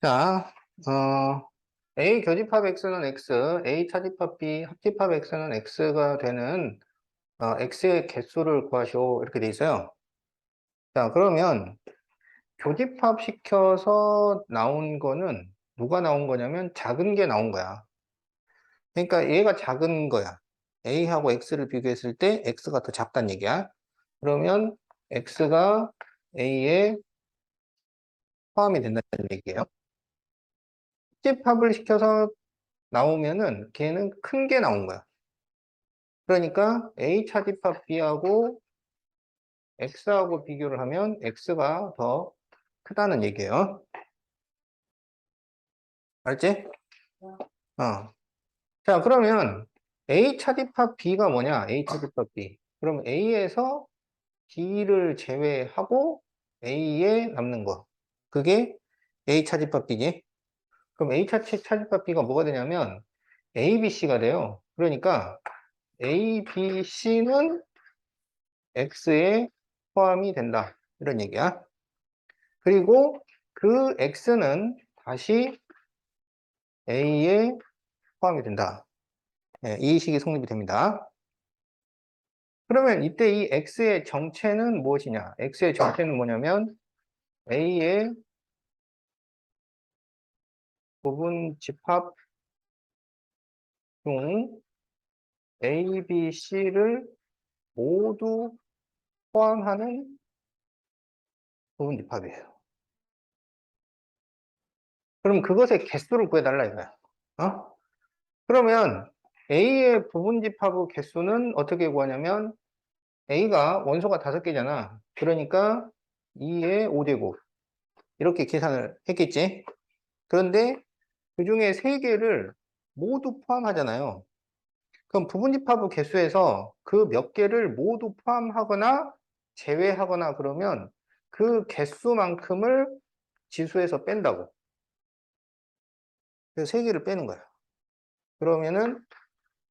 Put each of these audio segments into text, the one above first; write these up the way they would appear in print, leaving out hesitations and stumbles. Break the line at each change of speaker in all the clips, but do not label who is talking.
자, A 교집합 X는 X, A 차집합 B, 합집합 X는 X가 되는 X의 개수를 구하시오. 이렇게 돼 있어요. 자, 그러면 교집합 시켜서 나온 거는 누가 나온 거냐면 작은 게 나온 거야. 그러니까 얘가 작은 거야. A하고 X를 비교했을 때 X가 더 작다는 얘기야. 그러면 X가 A에 포함이 된다는 얘기예요. 합집합을 시켜서 나오면은 걔는 큰 게 나온 거야. 그러니까 A 차집합 B하고 X하고 비교를 하면 X가 더 크다는 얘기예요. 알지? 어. 자, 그러면 A 차집합 B가 뭐냐? A 차집합 B. 그럼 A에서 B를 제외하고 A에 남는 거. 그게 A 차집합 B지? 그럼 A 차집합 B가 뭐가 되냐면 A, B, C가 돼요. 그러니까 A, B, C는 X에 포함이 된다. 이런 얘기야. 그리고 그 X는 다시 A에 포함이 된다. 네, 이 식이 성립이 됩니다. 그러면 이때 이 X의 정체는 무엇이냐? X의 정체는 뭐냐면 A의 부분 집합 중 A, B, C를 모두 포함하는 부분 집합이에요. 그럼 그것의 개수를 구해달라 이거야. 어? 그러면 A의 부분 집합의 개수는 어떻게 구하냐면 A가 원소가 5개잖아. 그러니까 2의 5제곱. 이렇게 계산을 했겠지. 그런데 그 중에 3개를 모두 포함하잖아요. 그럼 부분집합의 개수에서 그 몇 개를 모두 포함하거나 제외하거나 그러면 그 개수만큼을 지수에서 뺀다고. 그래서 3개를 빼는 거야. 그러면은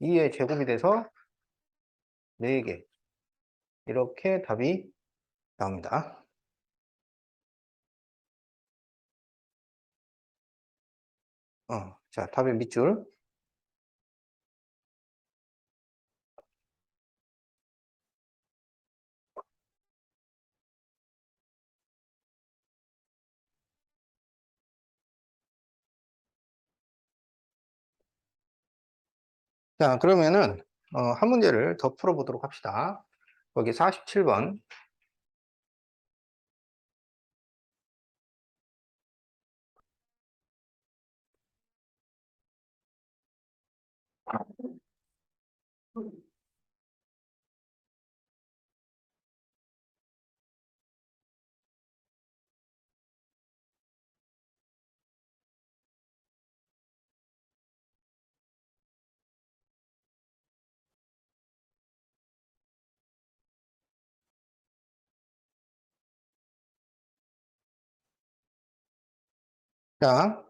2의 제곱이 돼서 4개. 이렇게 답이 나옵니다. 자, 답의 밑줄. 자, 그러면은, 한 문제를 더 풀어보도록 합시다. 거기 47번. 자,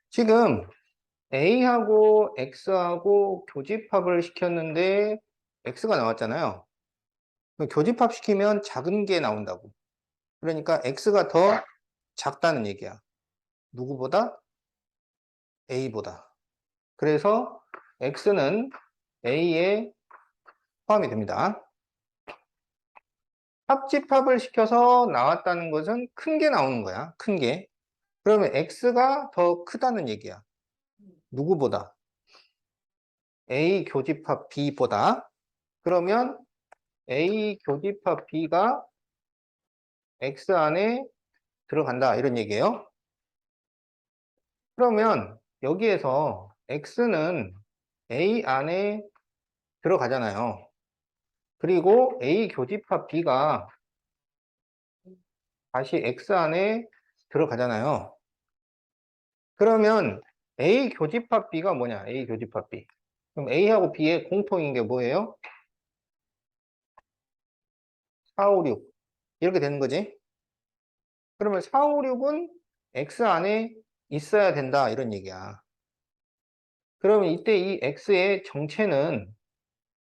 지금 A하고 X하고 교집합을 시켰는데 X가 나왔잖아요. 교집합 시키면 작은 게 나온다고. 그러니까 X가 더 작다는 얘기야. 누구보다? A보다. 그래서 X는 A에 포함이 됩니다. 합집합을 시켜서 나왔다는 것은 큰 게 나오는 거야. 큰 게. 그러면 X가 더 크다는 얘기야. 누구보다? A 교집합 B보다. 그러면 A 교집합 B가 X 안에 들어간다. 이런 얘기예요. 그러면 여기에서 X는 A 안에 들어가잖아요. 그리고 A 교집합 B가 다시 X 안에 들어가잖아요. 그러면 A 교집합 B가 뭐냐? A 교집합 B. 그럼 A하고 B의 공통인 게 뭐예요? 4, 5, 6. 이렇게 되는 거지. 그러면 4, 5, 6은 X 안에 있어야 된다. 이런 얘기야. 그러면 이때 이 X의 정체는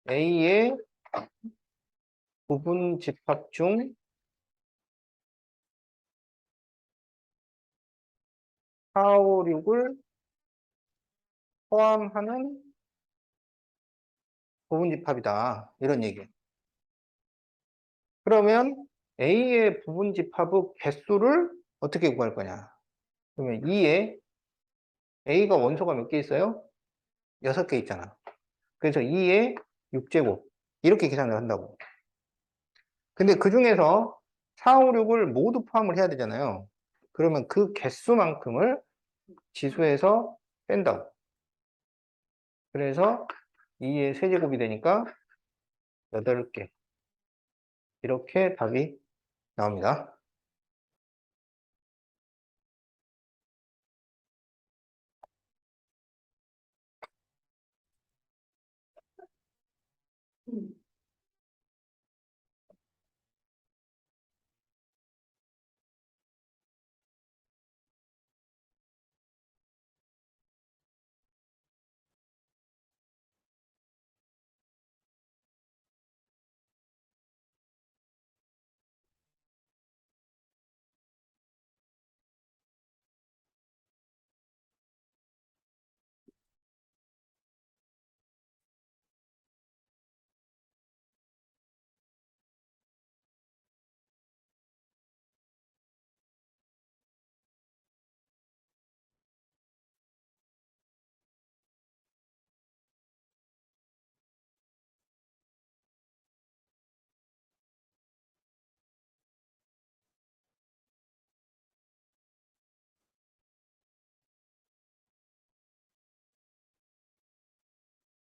A의 부분 집합 중 4, 5, 6을 포함하는 부분집합이다. 이런 얘기예요. 그러면 A의 부분집합의 개수를 어떻게 구할 거냐? 그러면 2에 A가 원소가 몇 개 있어요? 6개 있잖아. 그래서 2에 6제곱 이렇게 계산을 한다고. 근데 그 중에서 4, 5, 6을 모두 포함을 해야 되잖아요. 그러면 그 개수만큼을 지수에서 뺀다고. 그래서 2의 세제곱이 되니까 8개. 이렇게 답이 나옵니다.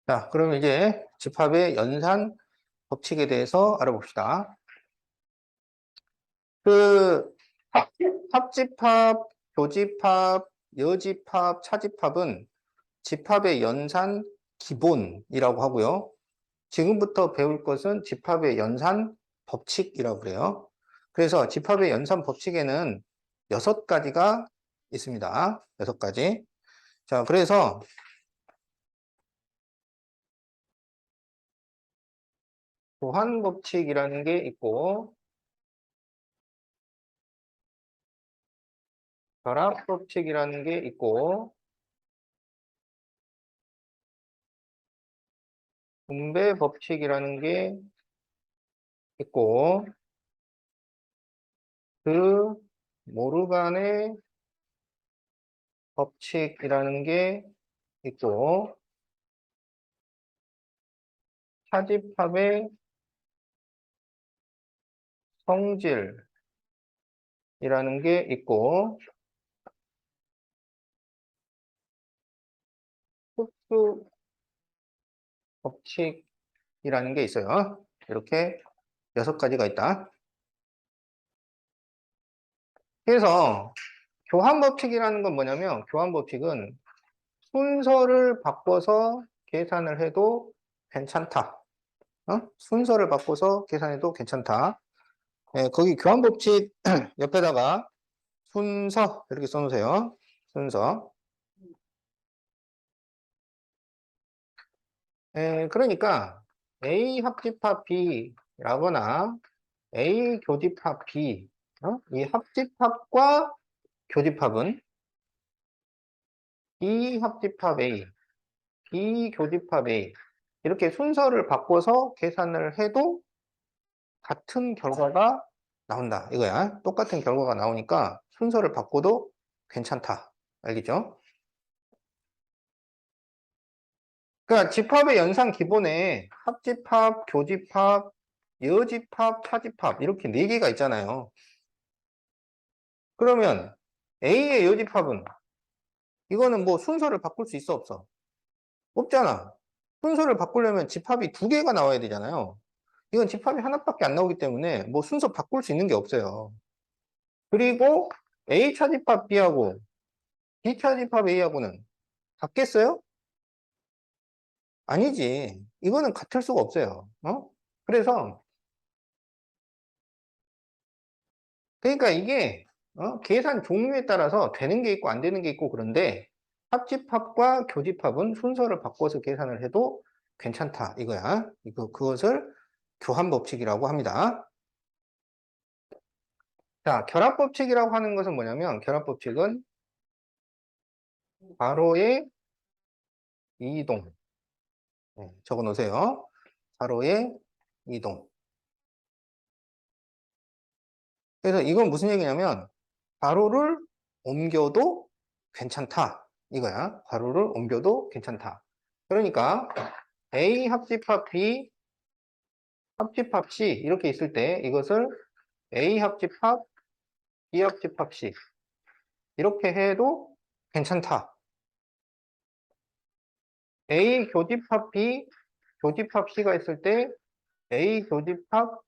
자, 그럼 이제 집합의 연산 법칙에 대해서 알아봅시다. 그 합집합, 교집합, 여집합, 차집합은 집합의 연산 기본이라고 하고요. 지금부터 배울 것은 집합의 연산 법칙이라고 그래요. 그래서 집합의 연산 법칙에는 6가지가 있습니다. 6가지. 자, 그래서 교환 법칙이라는 게 있고, 결합 법칙이라는 게 있고, 분배 법칙이라는 게 있고, 그 모르간의 법칙이라는 게 있고, 차집합의 성질이라는 게 있고, 흡수 법칙이라는 게 있어요. 이렇게 6가지가 있다. 그래서 교환 법칙이라는 건 뭐냐면, 교환 법칙은 순서를 바꿔서 계산을 해도 괜찮다. 순서를 바꿔서 계산해도 괜찮다. 예, 거기 교환 법칙 옆에다가 순서 이렇게 써놓으세요. 순서. 예, 그러니까 A 합집합 B라거나 A 교집합 B, 이 합집합과 교집합은 B 합집합 A, B 교집합 A 이렇게 순서를 바꿔서 계산을 해도 같은 결과가 나온다 이거야. 똑같은 결과가 나오니까 순서를 바꿔도 괜찮다. 알겠죠? 그러니까 집합의 연산 기본에 합집합, 교집합, 여집합, 차집합 이렇게 4개가 있잖아요. 그러면 A의 여집합은 이거는 뭐 순서를 바꿀 수 있어 없어? 없잖아. 순서를 바꾸려면 집합이 2개가 나와야 되잖아요. 이건 집합이 하나밖에 안 나오기 때문에 뭐 순서 바꿀 수 있는 게 없어요. 그리고 A 차집합 B하고 B 차집합 A하고는 같겠어요? 아니지. 이거는 같을 수가 없어요. 그래서 그러니까 이게 계산 종류에 따라서 되는 게 있고 안 되는 게 있고 그런데 합집합과 교집합은 순서를 바꿔서 계산을 해도 괜찮다 이거야. 그것을 교환 법칙이라고 합니다. 자, 결합 법칙이라고 하는 것은 뭐냐면 결합 법칙은 괄호의 이동. 네, 적어 놓으세요. 괄호의 이동. 그래서 이건 무슨 얘기냐면 괄호를 옮겨도 괜찮다. 이거야. 괄호를 옮겨도 괜찮다. 그러니까 A 합집합 B 합집합 C 이렇게 있을 때 이것을 A 합집합 B 합집합 C 이렇게 해도 괜찮다. A 교집합 B 교집합 C가 있을 때 A 교집합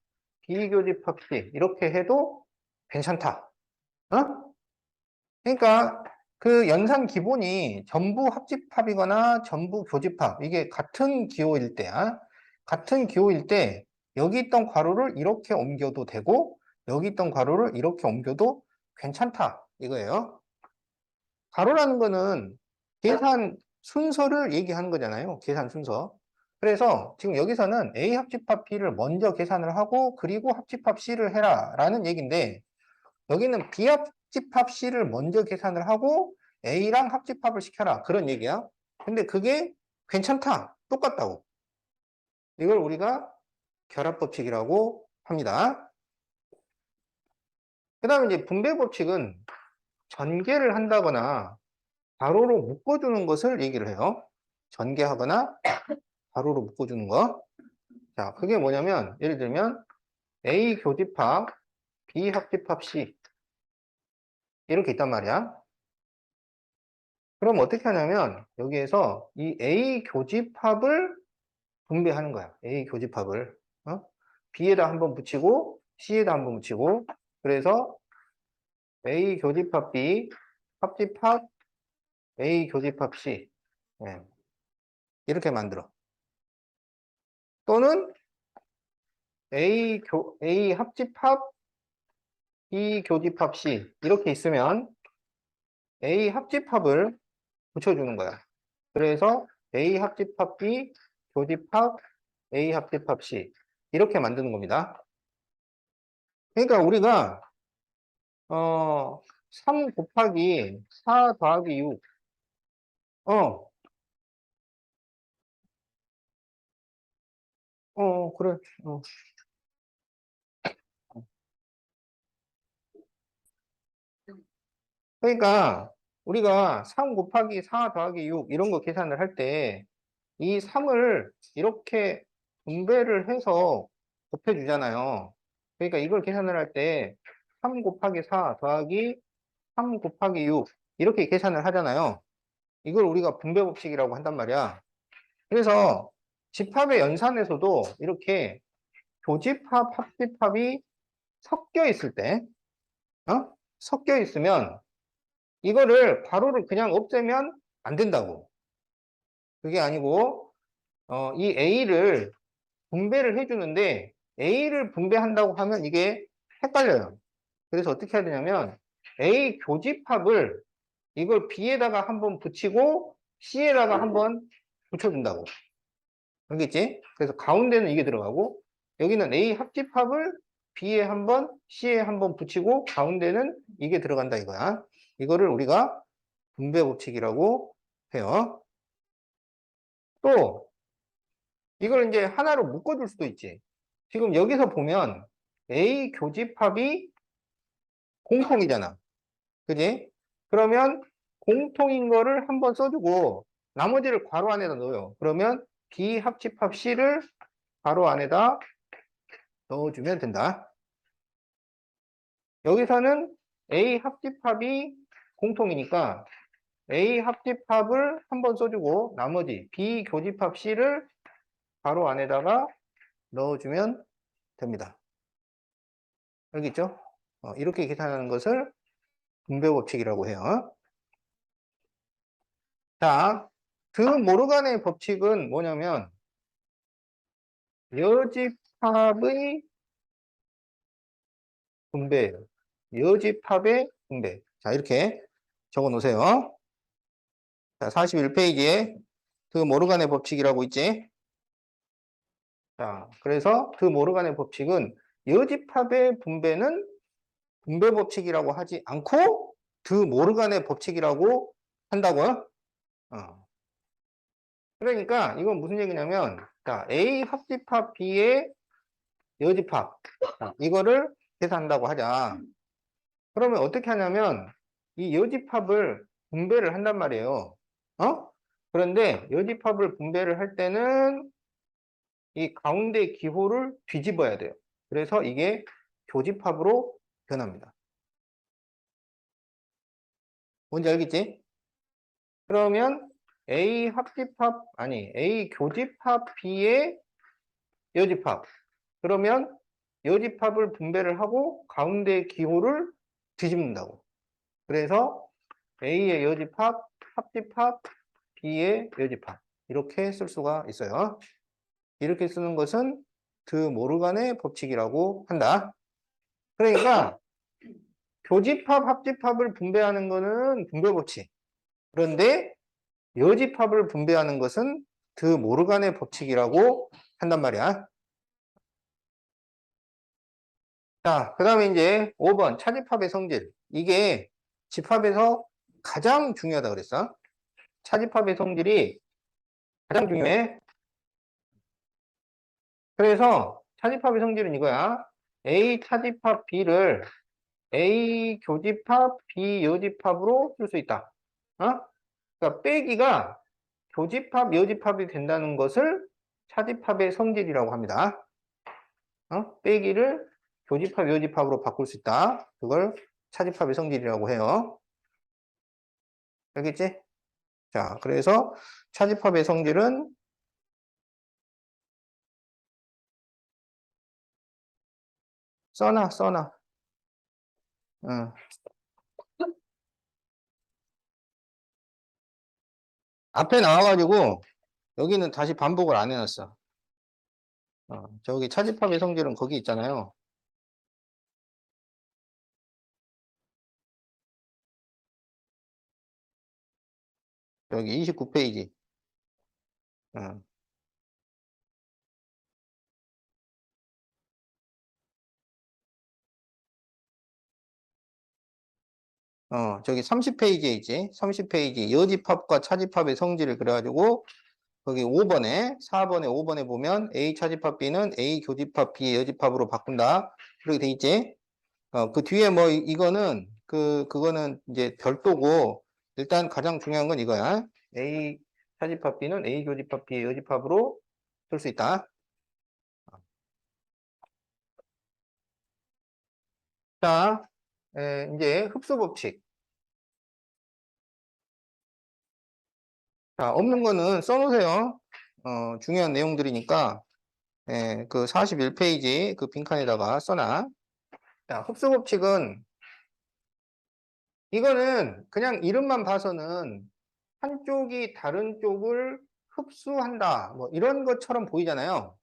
B 교집합 C 이렇게 해도 괜찮다. 어? 그러니까 그 연산 기본이 전부 합집합이거나 전부 교집합 이게 같은 기호일 때야. 같은 기호일 때 여기 있던 괄호를 이렇게 옮겨도 되고 여기 있던 괄호를 이렇게 옮겨도 괜찮다 이거예요. 괄호라는 거는 계산 순서를 얘기하는 거잖아요. 계산 순서. 그래서 지금 여기서는 A 합집합 B를 먼저 계산을 하고 그리고 합집합 C를 해라 라는 얘기인데 여기는 비합집합 C를 먼저 계산을 하고 A랑 합집합을 시켜라. 그런 얘기야. 근데 그게 괜찮다. 똑같다고. 이걸 우리가 결합법칙이라고 합니다. 그 다음에 이제 분배법칙은 전개를 한다거나 가로로 묶어주는 것을 얘기를 해요. 전개하거나 가로로 묶어주는 거. 자, 그게 뭐냐면 예를 들면 A 교집합, B 합집합 C 이렇게 있단 말이야. 그럼 어떻게 하냐면 여기에서 이 A 교집합을 분배하는 거야. A 교집합을. 어? B에다 한번 붙이고 C에다 한번 붙이고 그래서 A 교집합 B 합집합 A 교집합 C 예. 이렇게 만들어. 또는 A 합집합 B 교집합 C 이렇게 있으면 A 합집합을 붙여주는 거야. 그래서 A 합집합 B 교집합 A 합집합 C 이렇게 만드는 겁니다. 그러니까 우리가 3 곱하기 4 더하기 6 어, 그래. 어. 그러니까 우리가 3 곱하기 4 더하기 6 이런 거 계산을 할 때 이 3을 이렇게 분배를 해서 곱해주잖아요. 그러니까 이걸 계산을 할 때 3 곱하기 4 더하기 3 곱하기 6 이렇게 계산을 하잖아요. 이걸 우리가 분배법칙이라고 한단 말이야. 그래서 집합의 연산에서도 이렇게 교집합, 합집합이 섞여 있을 때, 섞여 있으면 이거를 괄호를 그냥 없애면 안 된다고. 그게 아니고 이 A를 분배를 해주는데 A를 분배한다고 하면 이게 헷갈려요. 그래서 어떻게 해야 되냐면 A 교집합을 이걸 B에다가 한번 붙이고 C에다가 한번 붙여준다고. 알겠지? 그래서 가운데는 이게 들어가고 여기는 A 합집합을 B에 한번 C에 한번 붙이고 가운데는 이게 들어간다 이거야. 이거를 우리가 분배 법칙이라고 해요. 또 이걸 이제 하나로 묶어줄 수도 있지. 지금 여기서 보면 A 교집합이 공통이잖아. 그지? 그러면 공통인 거를 한번 써주고 나머지를 괄호 안에다 넣어요. 그러면 B 합집합 C를 괄호 안에다 넣어주면 된다. 여기서는 A 합집합이 공통이니까 A 합집합을 한번 써주고 나머지 B 교집합 C를 괄호 안에다가 넣어주면 됩니다. 알겠죠? 이렇게 계산하는 것을 분배법칙이라고 해요. 자, 드 모르간의 법칙은 뭐냐면 여집합의 분배예요. 여집합의 분배. 자, 이렇게 적어 놓으세요. 자, 41페이지에 드 모르간의 법칙이라고 있지. 자, 그래서 드 모르간의 법칙은 여집합의 분배는 분배 법칙이라고 하지 않고 드 모르간의 법칙이라고 한다고요? 어. 그러니까 이건 무슨 얘기냐면, 자, A 합집합 B의 여집합. 이거를 계산한다고 하자. 그러면 어떻게 하냐면, 이 여집합을 분배를 한단 말이에요. 어? 그런데 여집합을 분배를 할 때는 이 가운데 기호를 뒤집어야 돼요. 그래서 이게 교집합으로 변합니다. 뭔지 알겠지? 그러면 A 교집합 B의 여집합. 그러면 여집합을 분배를 하고 가운데 기호를 뒤집는다고. 그래서 A의 여집합, 합집합, B의 여집합. 이렇게 쓸 수가 있어요. 이렇게 쓰는 것은 드 모르간의 법칙이라고 한다. 그러니까 교집합, 합집합을 분배하는 것은 분배 법칙. 그런데 여집합을 분배하는 것은 드 모르간의 법칙이라고 한단 말이야. 자, 그 다음에 이제 5번 차집합의 성질. 이게 집합에서 가장 중요하다 그랬어. 차집합의 성질이 가장 중요해. 그래서 차집합의 성질은 이거야. A 차집합 B를 A 교집합 B 여집합으로 쓸 수 있다. 어? 그러니까 빼기가 교집합 여집합이 된다는 것을 차집합의 성질이라고 합니다. 빼기를 교집합 여집합으로 바꿀 수 있다. 그걸 차집합의 성질이라고 해요. 알겠지? 자, 그래서 차집합의 성질은 써놔. 어. 앞에 나와가지고 여기는 다시 반복을 안 해놨어. 저기 차집합의 성질은 거기 있잖아요. 여기 29페이지. 저기 30페이지에 있지. 30페이지 여집합과 차집합의 성질을 그래가지고 거기 5번에 4번에 5번에 보면 A 차집합 B는 A 교집합 B의 여집합으로 바꾼다. 그렇게 돼 있지. 그 뒤에 뭐 이거는 그거는 이제 별도고 일단 가장 중요한 건 이거야. A 차집합 B는 A 교집합 B의 여집합으로 쓸 수 있다. 자, 이제 흡수 법칙. 자, 없는 거는 써놓으세요. 중요한 내용들이니까 그 41페이지 그 빈칸에다가 써놔. 자, 흡수 법칙은 이거는 그냥 이름만 봐서는 한쪽이 다른 쪽을 흡수한다. 뭐 이런 것처럼 보이잖아요.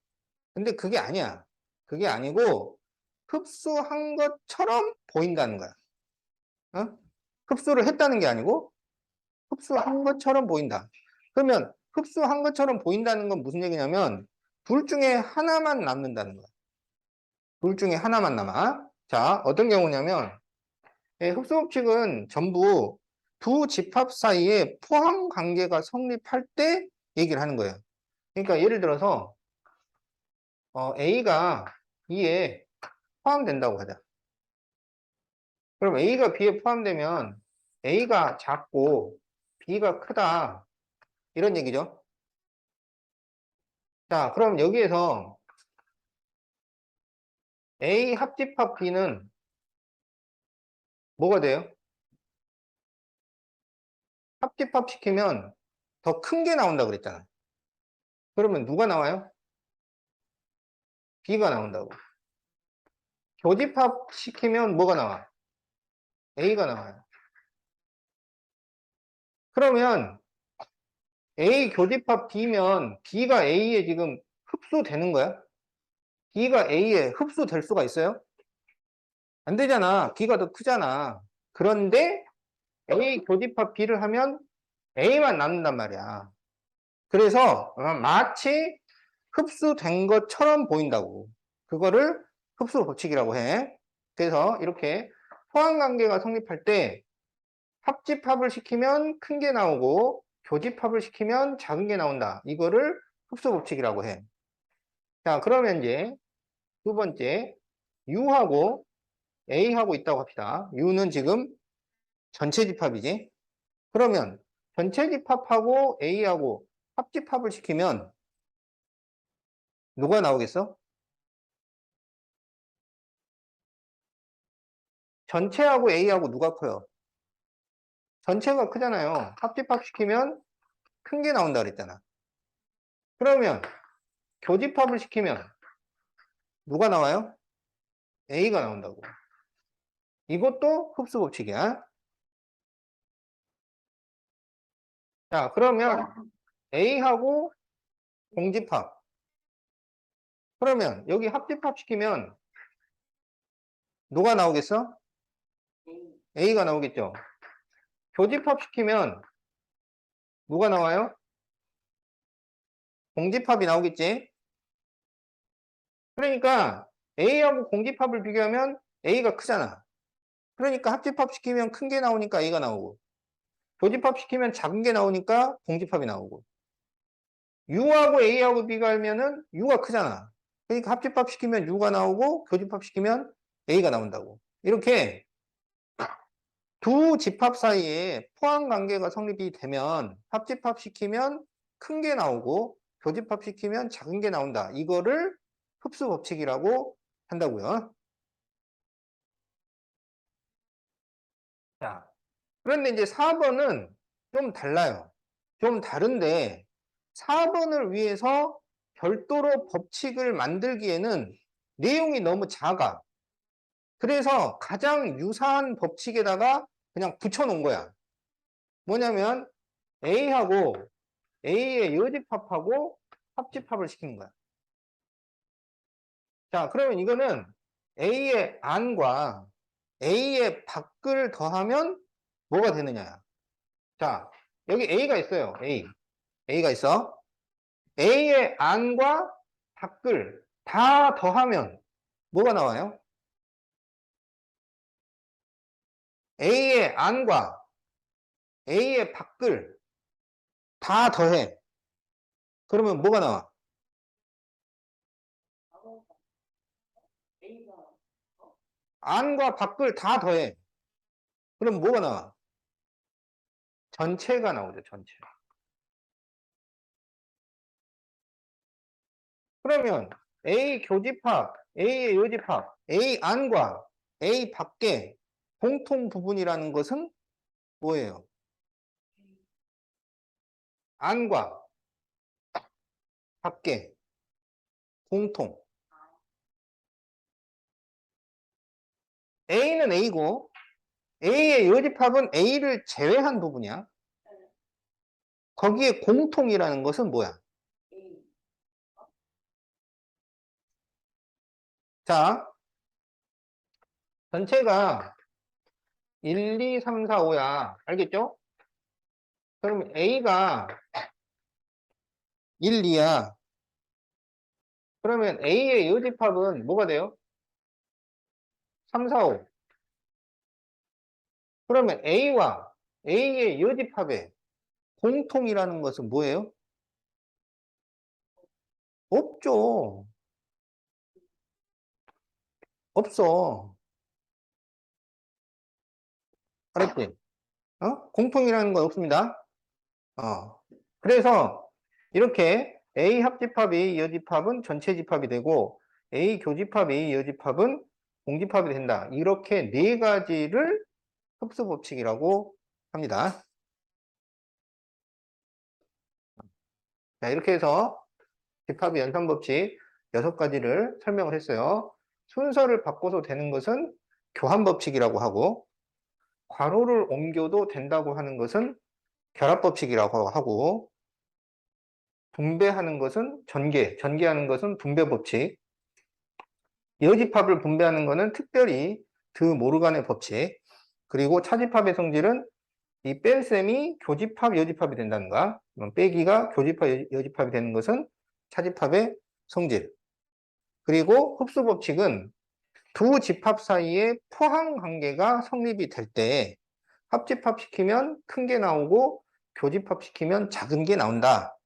근데 그게 아니야. 그게 아니고 흡수한 것처럼 보인다는 거야. 어? 흡수를 했다는 게 아니고 흡수한 것처럼 보인다. 그러면 흡수한 것처럼 보인다는 건 무슨 얘기냐면 둘 중에 하나만 남는다는 거야. 둘 중에 하나만 남아. 자, 어떤 경우냐면 흡수 법칙은 전부 두 집합 사이에 포함 관계가 성립할 때 얘기를 하는 거예요. 그러니까 예를 들어서 A가 B에 포함된다고 하자. 그럼 A가 B에 포함되면 A가 작고 B가 크다. 이런 얘기죠. 자, 그럼 여기에서 A 합집합 B는 뭐가 돼요? 합집합 시키면 더 큰 게 나온다 그랬잖아요. 그러면 누가 나와요? B가 나온다고. 교집합 시키면 뭐가 나와? A가 나와요. 그러면 A 교집합 B면 B가 A에 지금 흡수되는 거야? B가 A에 흡수될 수가 있어요? 안 되잖아. B가 더 크잖아. 그런데 A 교집합 B를 하면 A만 남는단 말이야. 그래서 마치 흡수된 것처럼 보인다고. 그거를 흡수 법칙이라고 해. 그래서 이렇게 포함 관계가 성립할 때 합집합을 시키면 큰 게 나오고 교집합을 시키면 작은 게 나온다. 이거를 흡수 법칙이라고 해. 자, 그러면 이제 두 번째 U하고 A하고 있다고 합시다. U는 지금 전체 집합이지. 그러면 전체 집합하고 A하고 합집합을 시키면 누가 나오겠어? 전체하고 A하고 누가 커요? 전체가 크잖아요. 합집합 시키면 큰 게 나온다 그랬잖아. 그러면 교집합을 시키면 누가 나와요? A가 나온다고. 이것도 흡수 법칙이야. 자, 그러면 A하고 공집합. 그러면 여기 합집합 시키면 누가 나오겠어? A가 나오겠죠. 교집합 시키면 누가 나와요? 공집합이 나오겠지. 그러니까 A하고 공집합을 비교하면 A가 크잖아. 그러니까 합집합 시키면 큰 게 나오니까 A가 나오고, 교집합 시키면 작은 게 나오니까 공집합이 나오고, U하고 A하고 비교하면은 U가 크잖아. 그러니까 합집합 시키면 U가 나오고 교집합 시키면 A가 나온다고. 이렇게 두 집합 사이에 포항 관계가 성립이 되면 합집합 시키면 큰 게 나오고 교집합 시키면 작은 게 나온다. 이거를 흡수 법칙이라고 한다고요. 자, 그런데 이제 4번은 좀 달라요. 좀 다른데 4번을 위해서 별도로 법칙을 만들기에는 내용이 너무 작아. 그래서 가장 유사한 법칙에다가 그냥 붙여놓은 거야. 뭐냐면 A하고 A의 여집합하고 합집합을 시키는 거야. 자, 그러면 이거는 A의 안과 A의 밖을 더하면 뭐가 되느냐. 자, 여기 A가 있어요. A가 있어. A의 안과 밖을 다 더하면 뭐가 나와요? A의 안과 A의 밖을 다 더해. 그러면 뭐가 나와? 안과 밖을 다 더해. 그럼 뭐가 나와? 전체가 나오죠, 전체. 그러면 A 교집합, A의 요집합, A 안과 A 밖의 공통 부분이라는 것은 뭐예요? 안과 밖의 공통. A는 A고 A의 요집합은 A를 제외한 부분이야. 거기에 공통이라는 것은 뭐야? 자, 전체가 1, 2, 3, 4, 5야. 알겠죠? 그럼 A가 1, 2야. 그러면 A의 요집합은 뭐가 돼요? 3, 4, 5. 그러면 A와 A의 요집합의 공통이라는 것은 뭐예요? 없죠. 없어. 알았지? 공통이라는 건 없습니다. 그래서 이렇게 A 합집합, A 여집합은 전체 집합이 되고 A 교집합, A 여집합은 공집합이 된다. 이렇게 네 가지를 흡수 법칙이라고 합니다. 자, 이렇게 해서 집합의 연산 법칙 6가지를 설명을 했어요. 순서를 바꿔서 되는 것은 교환 법칙이라고 하고 괄호를 옮겨도 된다고 하는 것은 결합 법칙이라고 하고 분배하는 것은 전개하는 것은 분배 법칙, 여집합을 분배하는 것은 특별히 드 모르간의 법칙, 그리고 차집합의 성질은 이 뺄셈이 교집합, 여집합이 된다는가, 빼기가 교집합, 여집합이 되는 것은 차집합의 성질. 그리고 흡수 법칙은 두 집합 사이에 포항 관계가 성립이 될 때 합집합시키면 큰 게 나오고 교집합시키면 작은 게 나온다.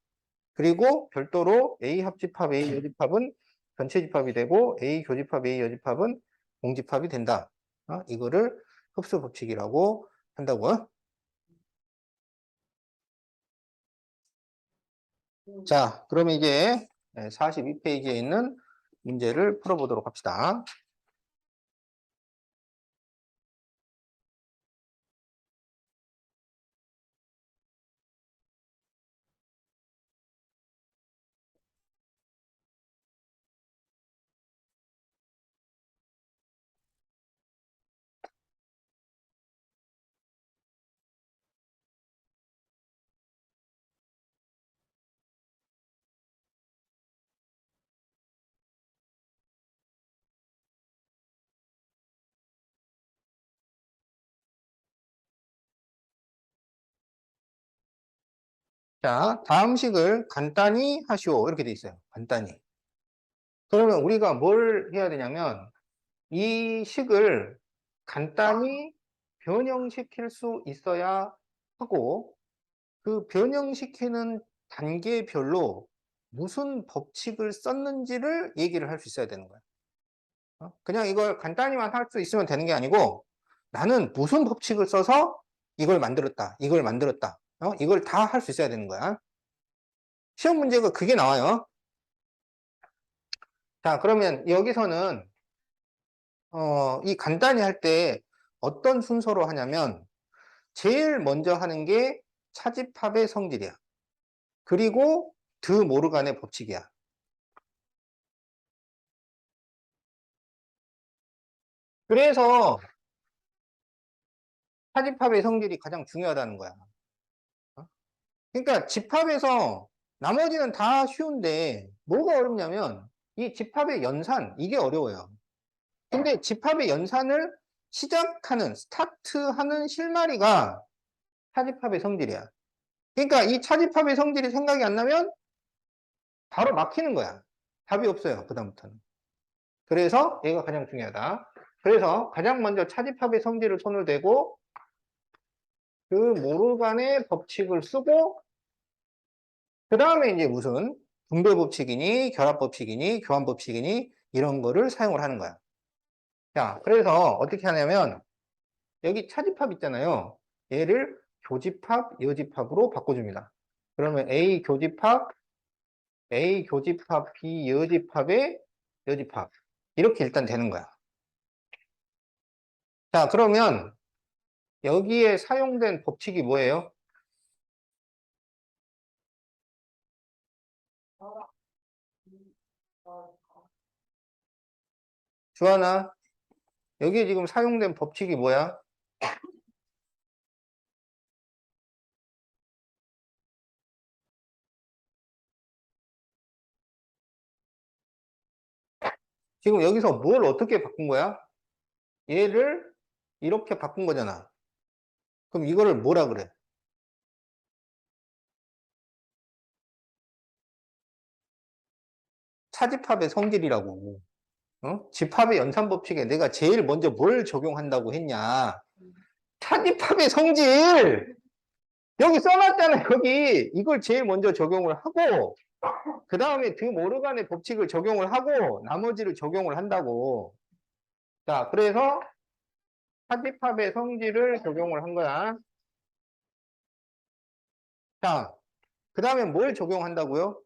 그리고 별도로 A 합집합, A 여집합은 전체 집합이 되고 A 교집합, A 여집합은 공집합이 된다. 이거를 흡수 법칙이라고 한다고요. 자, 그러면 이제 42페이지에 있는 문제를 풀어보도록 합시다. 자, 다음 식을 간단히 하시오. 이렇게 돼 있어요. 간단히. 그러면 우리가 뭘 해야 되냐면 이 식을 간단히 변형시킬 수 있어야 하고 그 변형시키는 단계별로 무슨 법칙을 썼는지를 얘기를 할 수 있어야 되는 거야. 그냥 이걸 간단히만 할 수 있으면 되는 게 아니고 나는 무슨 법칙을 써서 이걸 만들었다. 이걸 만들었다. 이걸 다 할 수 있어야 되는 거야. 시험 문제가 그게 나와요. 자, 그러면 여기서는 이 간단히 할 때 어떤 순서로 하냐면 제일 먼저 하는 게 차집합의 성질이야. 그리고 드 모르간의 법칙이야. 그래서 차집합의 성질이 가장 중요하다는 거야. 그러니까 집합에서 나머지는 다 쉬운데 뭐가 어렵냐면 이 집합의 연산, 이게 어려워요. 근데 집합의 연산을 시작하는, 스타트하는 실마리가 차집합의 성질이야. 그러니까 이 차집합의 성질이 생각이 안 나면 바로 막히는 거야. 답이 없어요, 그다음부터는. 그래서 얘가 가장 중요하다. 그래서 가장 먼저 차집합의 성질을 손을 대고 그 모르간의 법칙을 쓰고 그 다음에 이제 무슨 분배 법칙이니 결합 법칙이니 교환 법칙이니 이런 거를 사용을 하는 거야. 자, 그래서 어떻게 하냐면 여기 차집합 있잖아요. 얘를 교집합, 여집합으로 바꿔줍니다. 그러면 A 교집합, B 여집합의 여집합. 이렇게 일단 되는 거야. 자, 그러면 여기에 사용된 법칙이 뭐예요? 주하나, 여기에 지금 사용된 법칙이 뭐야? 지금 여기서 뭘 어떻게 바꾼 거야? 얘를 이렇게 바꾼 거잖아. 그럼 이거를 뭐라 그래? 차집합의 성질이라고. 집합의 연산 법칙에 내가 제일 먼저 뭘 적용한다고 했냐? 차집합의 성질! 여기 써놨잖아, 여기. 이걸 제일 먼저 적용을 하고, 그 다음에 드 모르간의 법칙을 적용을 하고, 나머지를 적용을 한다고. 자, 그래서 차집합의 성질을 적용을 한 거야. 자, 그 다음에 뭘 적용한다고요?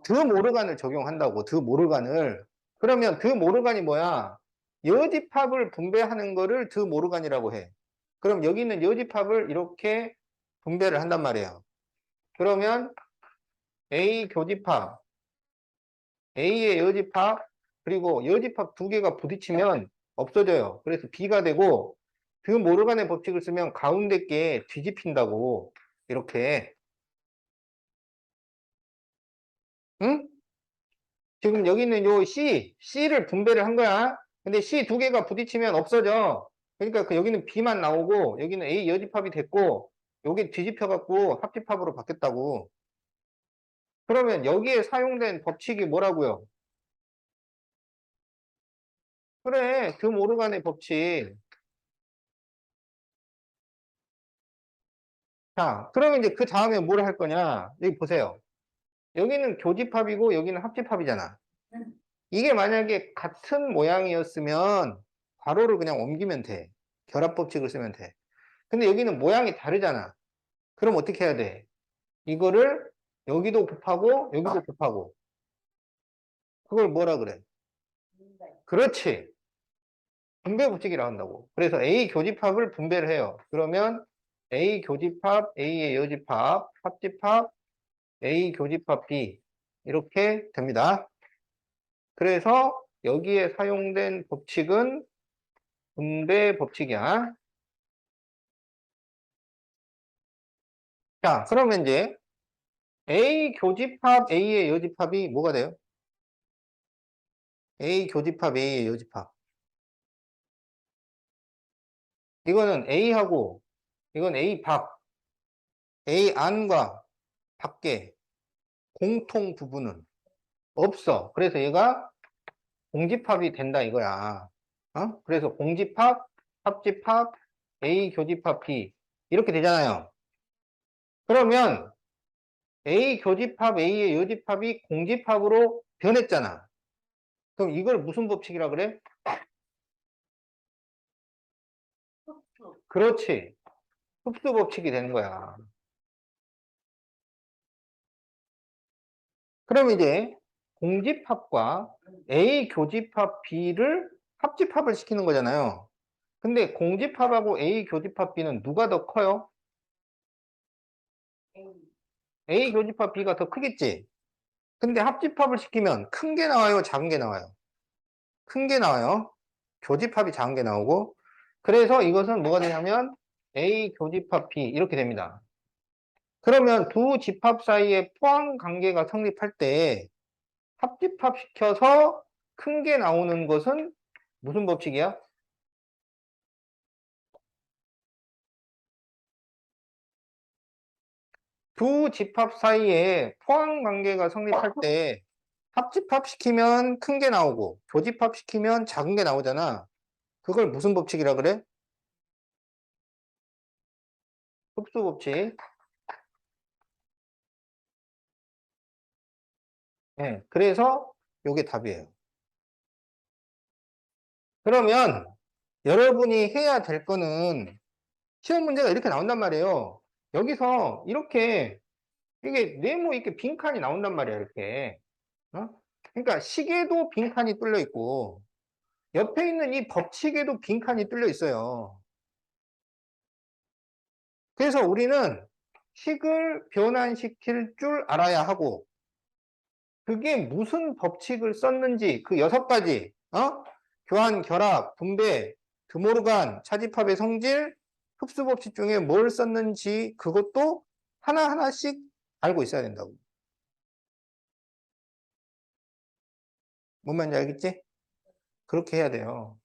드 모르간을 적용한다고, 드 모르간을. 그러면 드 모르간이 뭐야? 여집합을 분배하는 거를 드 모르간이라고 해. 그럼 여기 있는 여집합을 이렇게 분배를 한단 말이에요. 그러면 A 교집합, A의 여집합, 그리고 여집합 두 개가 부딪히면 없어져요. 그래서 B가 되고, 드 모르간의 법칙을 쓰면 가운데 게 뒤집힌다고. 이렇게. 응? 지금 여기 있는 요 C를 분배를 한 거야. 근데 C 두 개가 부딪히면 없어져. 그러니까 여기는 B만 나오고, 여기는 A 여집합이 됐고, 여기 뒤집혀갖고 합집합으로 바뀌었다고. 그러면 여기에 사용된 법칙이 뭐라고요? 그래, 드 모르간의 법칙. 자, 그러면 이제 그 다음에 뭘 할 거냐? 여기 보세요. 여기는 교집합이고 여기는 합집합이잖아. 이게 만약에 같은 모양이었으면 괄호를 그냥 옮기면 돼. 결합법칙을 쓰면 돼. 근데 여기는 모양이 다르잖아. 그럼 어떻게 해야 돼? 이거를 여기도 곱하고 여기도 곱하고 그걸 뭐라 그래? 그렇지. 분배 법칙이라 한다고. 그래서 A 교집합을 분배를 해요. 그러면 A 교집합, A의 여집합, 합집합, A 교집합 B 이렇게 됩니다. 그래서 여기에 사용된 법칙은 분배 법칙이야. 자, 그러면 이제 A 교집합 A의 여집합이 뭐가 돼요? A 교집합 A의 여집합. 이거는 A하고 이건 A 밖, A 안과 밖에 공통 부분은 없어. 그래서 얘가 공집합이 된다 이거야. 어? 그래서 공집합, 합집합, A 교집합 B 이렇게 되잖아요. 그러면 A 교집합 A의 여집합이 공집합으로 변했잖아. 그럼 이걸 무슨 법칙이라 그래? 그렇지. 흡수 법칙이 되는 거야. 그럼 이제 공집합과 A 교집합 B를 합집합을 시키는 거잖아요. 근데 공집합하고 A 교집합 B는 누가 더 커요? A 교집합 B가 더 크겠지? 근데 합집합을 시키면 큰 게 나와요? 작은 게 나와요? 큰 게 나와요. 교집합이 작은 게 나오고. 그래서 이것은 뭐가 되냐면 A 교집합 B 이렇게 됩니다. 그러면 두 집합 사이에 포항 관계가 성립할 때 합집합 시켜서 큰 게 나오는 것은 무슨 법칙이야? 두 집합 사이에 포항 관계가 성립할 때 합집합 시키면 큰 게 나오고 교집합 시키면 작은 게 나오잖아. 그걸 무슨 법칙이라 그래? 흡수 법칙. 네, 그래서 이게 답이에요. 그러면 여러분이 해야 될 거는 시험 문제가 이렇게 나온단 말이에요. 여기서 이렇게 이게 네모 이렇게 빈칸이 나온단 말이야, 이렇게. 어? 그러니까 식에도 빈칸이 뚫려 있고 옆에 있는 이 법칙에도 빈칸이 뚫려 있어요. 그래서 우리는 식을 변환시킬 줄 알아야 하고 그게 무슨 법칙을 썼는지 그 6가지 교환, 결합, 분배, 드모르간, 차집합의 성질, 흡수 법칙 중에 뭘 썼는지 그것도 하나하나씩 알고 있어야 된다고. 뭔 말인지 알겠지? 그렇게 해야 돼요.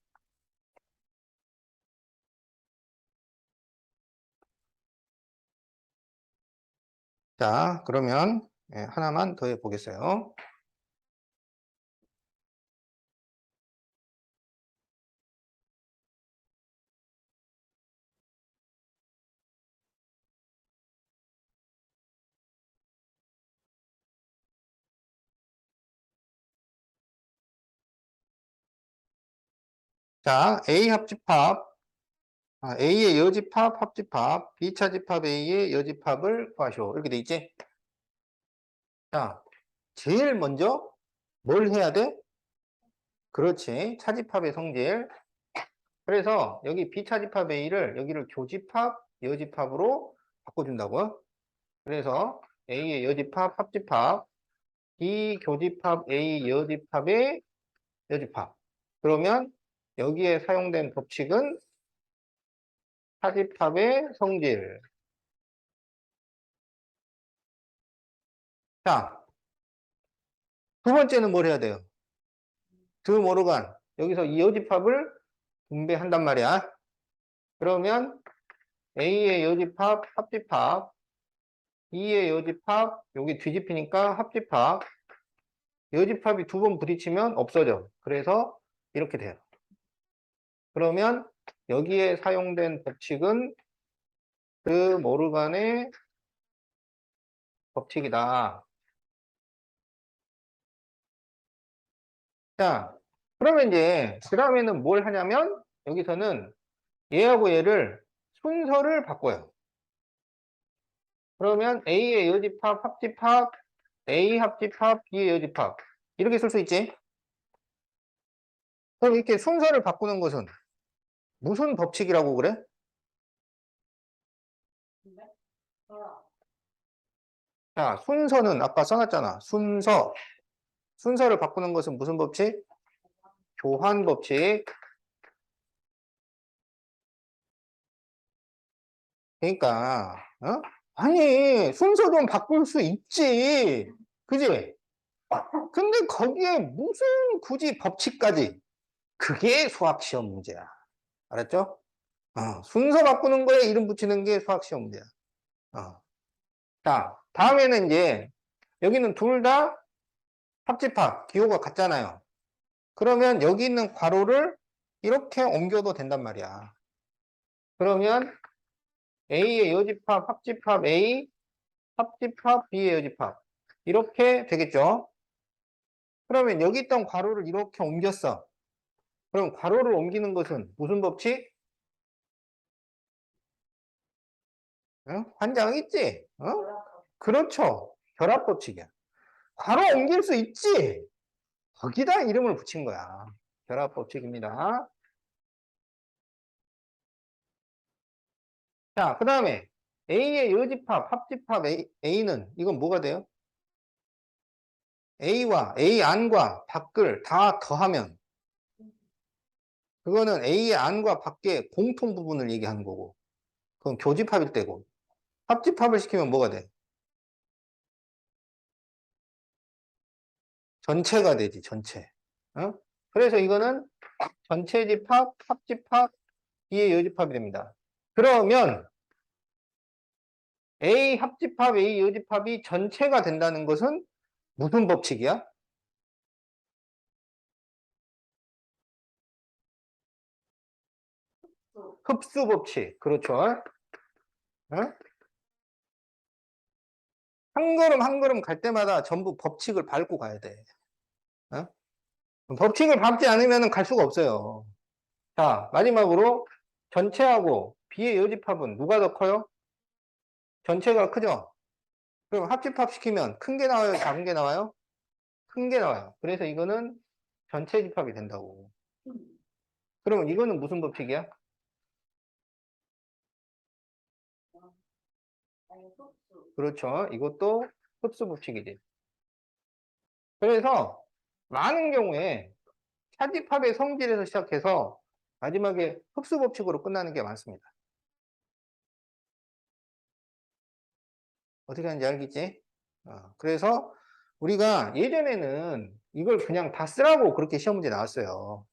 자, 그러면 하나만 더 해보겠어요. 자, A 합집합, A의 여집합, 합집합, B차집합 A의 여집합을 구하시오. 이렇게 돼 있지? 자, 제일 먼저 뭘 해야 돼? 그렇지. 차집합의 성질. 그래서 여기 B차집합 A를 여기를 교집합, 여집합으로 바꿔준다고요. 그래서 A의 여집합, 합집합, B 교집합 A 여집합의 여집합. 그러면 여기에 사용된 법칙은 차집합의 성질. 자, 두 번째는 뭘 해야 돼요? 드모르간. 여기서 이 여집합을 분배한단 말이야. 그러면 A의 여집합, 합집합, B의 여집합, 여기 뒤집히니까 합집합, 여집합이 두 번 부딪히면 없어져. 그래서 이렇게 돼요. 그러면 여기에 사용된 법칙은 드 모르간의 법칙이다. 자, 그러면 이제 그 다음에는 뭘 하냐면 여기서는 얘하고 얘를 순서를 바꿔요. 그러면 A의 여집합, 합집합, A 합집합, B의 여집합 이렇게 쓸 수 있지? 그럼 이렇게 순서를 바꾸는 것은 무슨 법칙이라고 그래? 자, 순서는 아까 써놨잖아. 순서. 순서를 바꾸는 것은 무슨 법칙? 교환 법칙. 그러니까, 어? 아니, 순서 좀 바꿀 수 있지. 그지? 근데 거기에 무슨 굳이 법칙까지? 그게 수학 시험 문제야. 알았죠? 순서 바꾸는 거에 이름 붙이는 게 수학 시험 문제야. 어. 자, 다음에는 이제 여기는 둘 다 합집합, 기호가 같잖아요. 그러면 여기 있는 괄호를 이렇게 옮겨도 된단 말이야. 그러면 A의 여집합, 합집합 A, 합집합 B의 여집합. 이렇게 되겠죠? 그러면 여기 있던 괄호를 이렇게 옮겼어. 그럼 괄호를 옮기는 것은 무슨 법칙? 환장 있지? 그렇죠. 결합 법칙이야. 괄호 옮길 수 있지? 거기다 이름을 붙인 거야. 결합 법칙입니다. 자, 그 다음에 A의 여집합, 합집합 A는 이건 뭐가 돼요? A와 A 안과 밖을 다 더하면 그거는 A의 안과 밖의 공통 부분을 얘기하는 거고 그건 교집합일 때고 합집합을 시키면 뭐가 돼? 전체가 되지, 전체. 어? 그래서 이거는 전체 집합, 합집합, B의 여집합이 됩니다. 그러면 A 합집합, A 여집합이 전체가 된다는 것은 무슨 법칙이야? 흡수 법칙. 그렇죠. 어? 한 걸음 한 걸음 갈 때마다 전부 법칙을 밟고 가야 돼. 어? 법칙을 밟지 않으면 갈 수가 없어요. 자, 마지막으로 전체하고 B의 여집합은 누가 더 커요? 전체가 크죠? 그럼 합집합 시키면 큰 게 나와요? 작은 게 나와요? 큰 게 나와요. 그래서 이거는 전체 집합이 된다고. 그러면 이거는 무슨 법칙이야? 그렇죠. 이것도 흡수 법칙이지. 그래서 많은 경우에 차집합의 성질에서 시작해서 마지막에 흡수 법칙으로 끝나는 게 많습니다. 어떻게 하는지 알겠지? 그래서 우리가 예전에는 이걸 그냥 다 쓰라고 그렇게 시험 문제 나왔어요.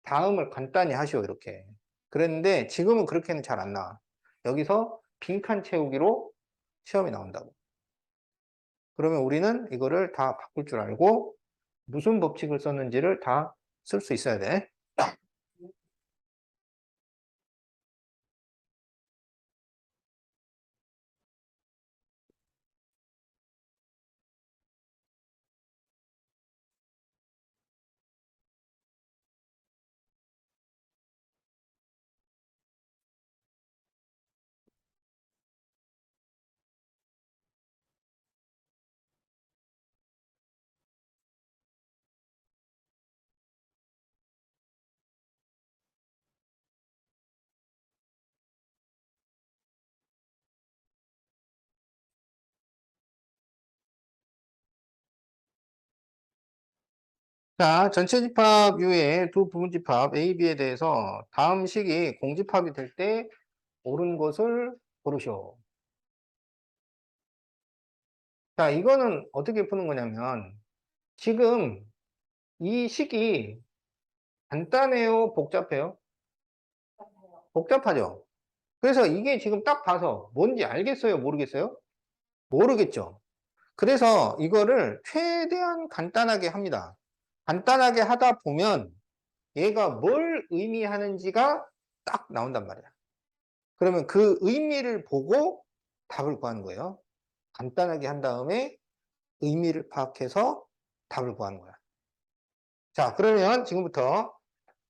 다음을 간단히 하시오, 이렇게. 그랬는데 지금은 그렇게는 잘 안 나와. 여기서 빈칸 채우기로 시험이 나온다고. 그러면 우리는 이거를 다 바꿀 줄 알고 무슨 법칙을 썼는지를 다 쓸 수 있어야 돼. 자, 전체 집합 이후에 두 부분 집합 A, B에 대해서 다음 식이 공집합이 될 때 옳은 것을 고르시오. 자, 이거는 어떻게 푸는 거냐면 지금 이 식이 간단해요, 복잡해요? 복잡하죠? 그래서 이게 지금 딱 봐서 뭔지 알겠어요, 모르겠어요? 모르겠죠? 그래서 이거를 최대한 간단하게 합니다. 간단하게 하다 보면 얘가 뭘 의미하는지가 딱 나온단 말이야. 그러면 그 의미를 보고 답을 구하는 거예요. 간단하게 한 다음에 의미를 파악해서 답을 구하는 거야. 자, 그러면 지금부터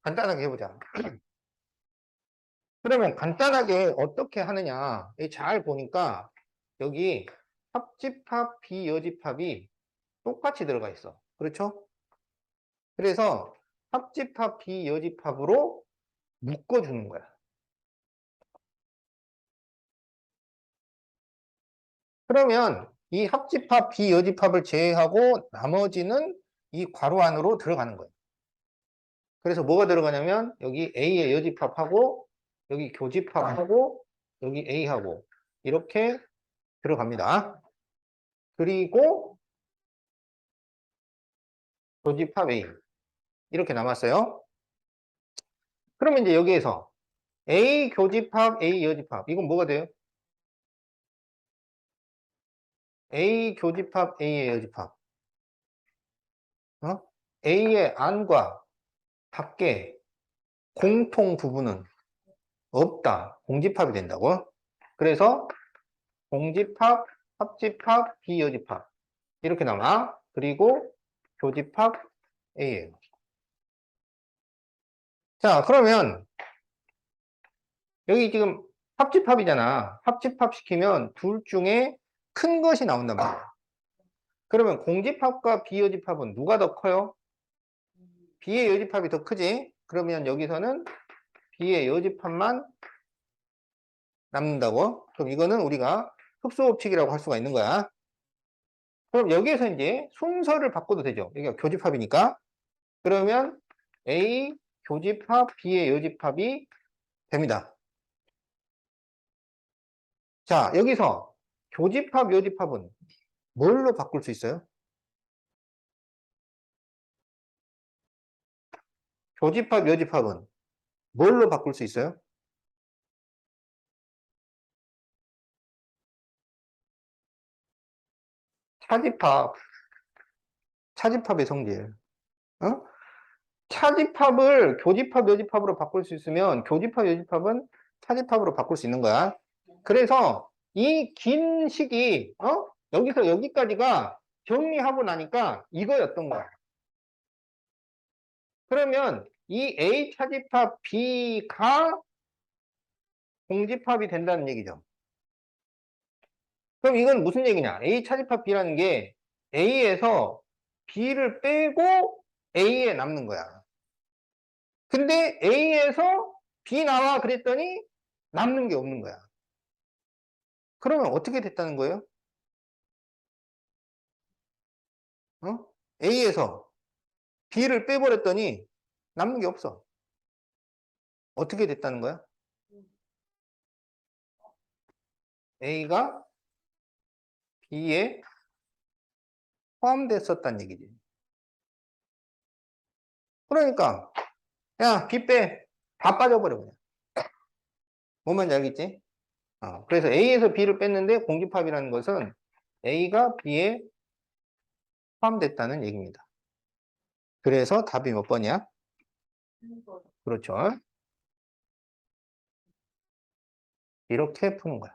간단하게 해보자. 그러면 간단하게 어떻게 하느냐. 잘 보니까 여기 합집합, 비여집합이 똑같이 들어가 있어. 그렇죠? 그래서 합집합, 비여집합으로 묶어주는 거야. 그러면 이 합집합, 비여집합을 제외하고 나머지는 이 괄호 안으로 들어가는 거예요. 그래서 뭐가 들어가냐면 여기 A의 여집합하고 여기 교집합하고 여기 A하고 이렇게 들어갑니다. 그리고 교집합 A 이렇게 남았어요. 그러면 이제 여기에서 A 교집합 A 여집합 이건 뭐가 돼요? A 교집합 A의 여집합. A의 안과 밖에 공통 부분은 없다. 공집합이 된다고. 그래서 공집합, 합집합, 비여집합 이렇게 나와. 그리고 교집합 A예요. 자, 그러면 여기 지금 합집합이잖아. 합집합 시키면 둘 중에 큰 것이 나온단 말이야. 그러면 공집합과 비여집합은 누가 더 커요? B의 여집합이 더 크지? 그러면 여기서는 B의 여집합만 남는다고? 그럼 이거는 우리가 흡수법칙이라고 할 수가 있는 거야. 그럼 여기에서 이제 순서를 바꿔도 되죠. 여기가 교집합이니까. 그러면 A 교집합, B의 여집합이 됩니다. 자, 여기서 교집합, 여집합은 뭘로 바꿀 수 있어요? 교집합, 여집합은 뭘로 바꿀 수 있어요? 차집합, 차집합의 성질. 어? 차집합을 교집합, 여집합으로 바꿀 수 있으면 교집합, 여집합은 차집합으로 바꿀 수 있는 거야. 그래서 이 긴 식이 여기서 여기까지가 정리하고 나니까 이거였던 거야. 그러면 이 A 차집합 B가 공집합이 된다는 얘기죠. 그럼 이건 무슨 얘기냐? A 차집합 B라는 게 A에서 B를 빼고 A에 남는 거야. 근데 A에서 B 나와 그랬더니 남는 게 없는 거야. 그러면 어떻게 됐다는 거예요? A에서 B를 빼버렸더니 남는 게 없어. 어떻게 됐다는 거야? A가 B에 포함됐었다는 얘기지. 그러니까 야, B 빼. 다 빠져버려 그냥. 뭔 말인지 알겠지? 그래서 A에서 B를 뺐는데 공집합이라는 것은 A가 B에 포함됐다는 얘기입니다. 그래서 답이 몇 번이야? 그렇죠. 이렇게 푸는 거야.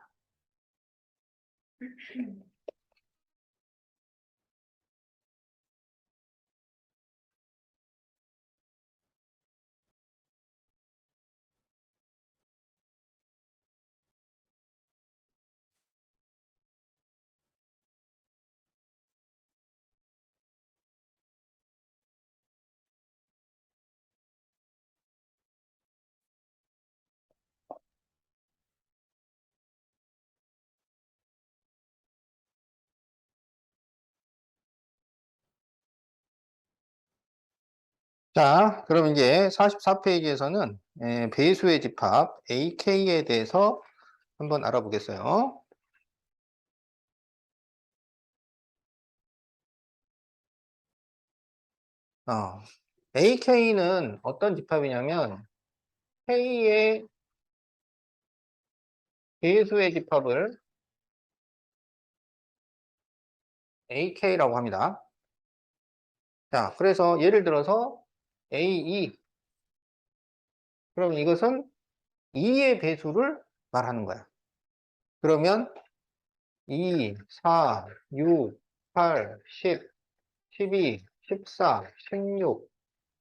자, 그럼 이제 44페이지에서는 배수의 집합 AK에 대해서 한번 알아보겠어요. AK는 어떤 집합이냐면 K의 배수의 집합을 AK라고 합니다. 자, 그래서 예를 들어서 A2 그럼 이것은 2의 배수를 말하는 거야. 그러면 2, 4, 6, 8, 10, 12, 14, 16,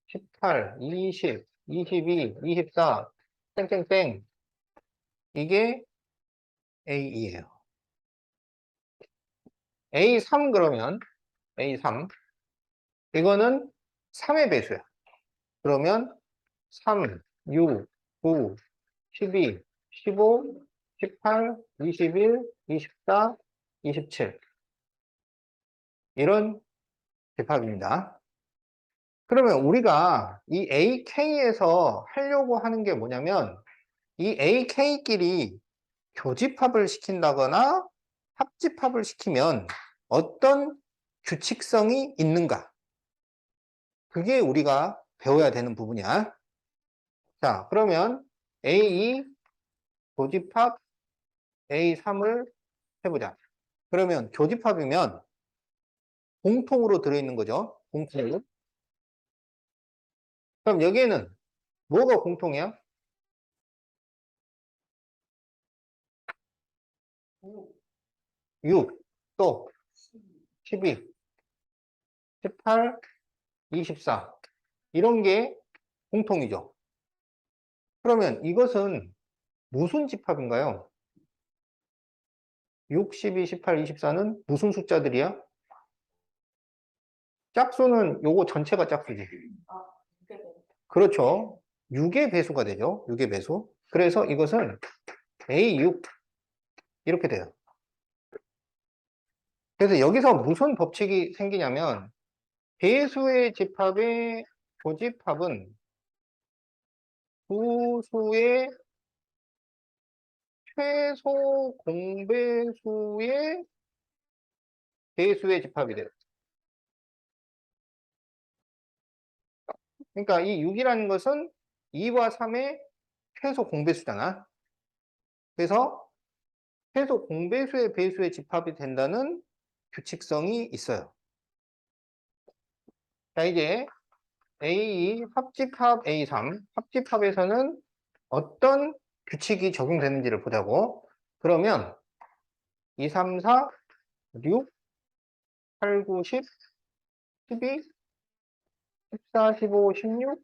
18, 20, 22, 24, 땡땡땡. 이게 A2예요. A3 그러면 A3 이거는 3의 배수야. 그러면 3, 6, 9, 12, 15, 18, 21, 24, 27 이런 집합입니다. 그러면 우리가 이 AK에서 하려고 하는 게 뭐냐면 이 AK끼리 교집합을 시킨다거나 합집합을 시키면 어떤 규칙성이 있는가? 그게 우리가 배워야 되는 부분이야. 자, 그러면 A2 교집합 A3을 해보자. 그러면 교집합이면 공통으로 들어있는 거죠. 공통으로. 그럼 여기에는 뭐가 공통이야? 6, 또 12, 18, 24. 이런 게 공통이죠. 그러면 이것은 무슨 집합인가요? 6, 12, 18, 24는 무슨 숫자들이야? 짝수는 요거 전체가 짝수지. 그렇죠. 6의 배수가 되죠. 6의 배수. 그래서 이것은 A6 이렇게 돼요. 그래서 여기서 무슨 법칙이 생기냐면 배수의 집합의 교집합은 부수의 최소 공배수의 배수의 집합이 돼요. 그러니까 이 6이라는 것은 2와 3의 최소 공배수잖아. 그래서 최소 공배수의 배수의 집합이 된다는 규칙성이 있어요. 자, 이제 A2 합집합 A3 합집합에서는 어떤 규칙이 적용되는지를 보자고. 그러면 2, 3, 4, 6, 8, 9, 10, 12, 14, 15, 16,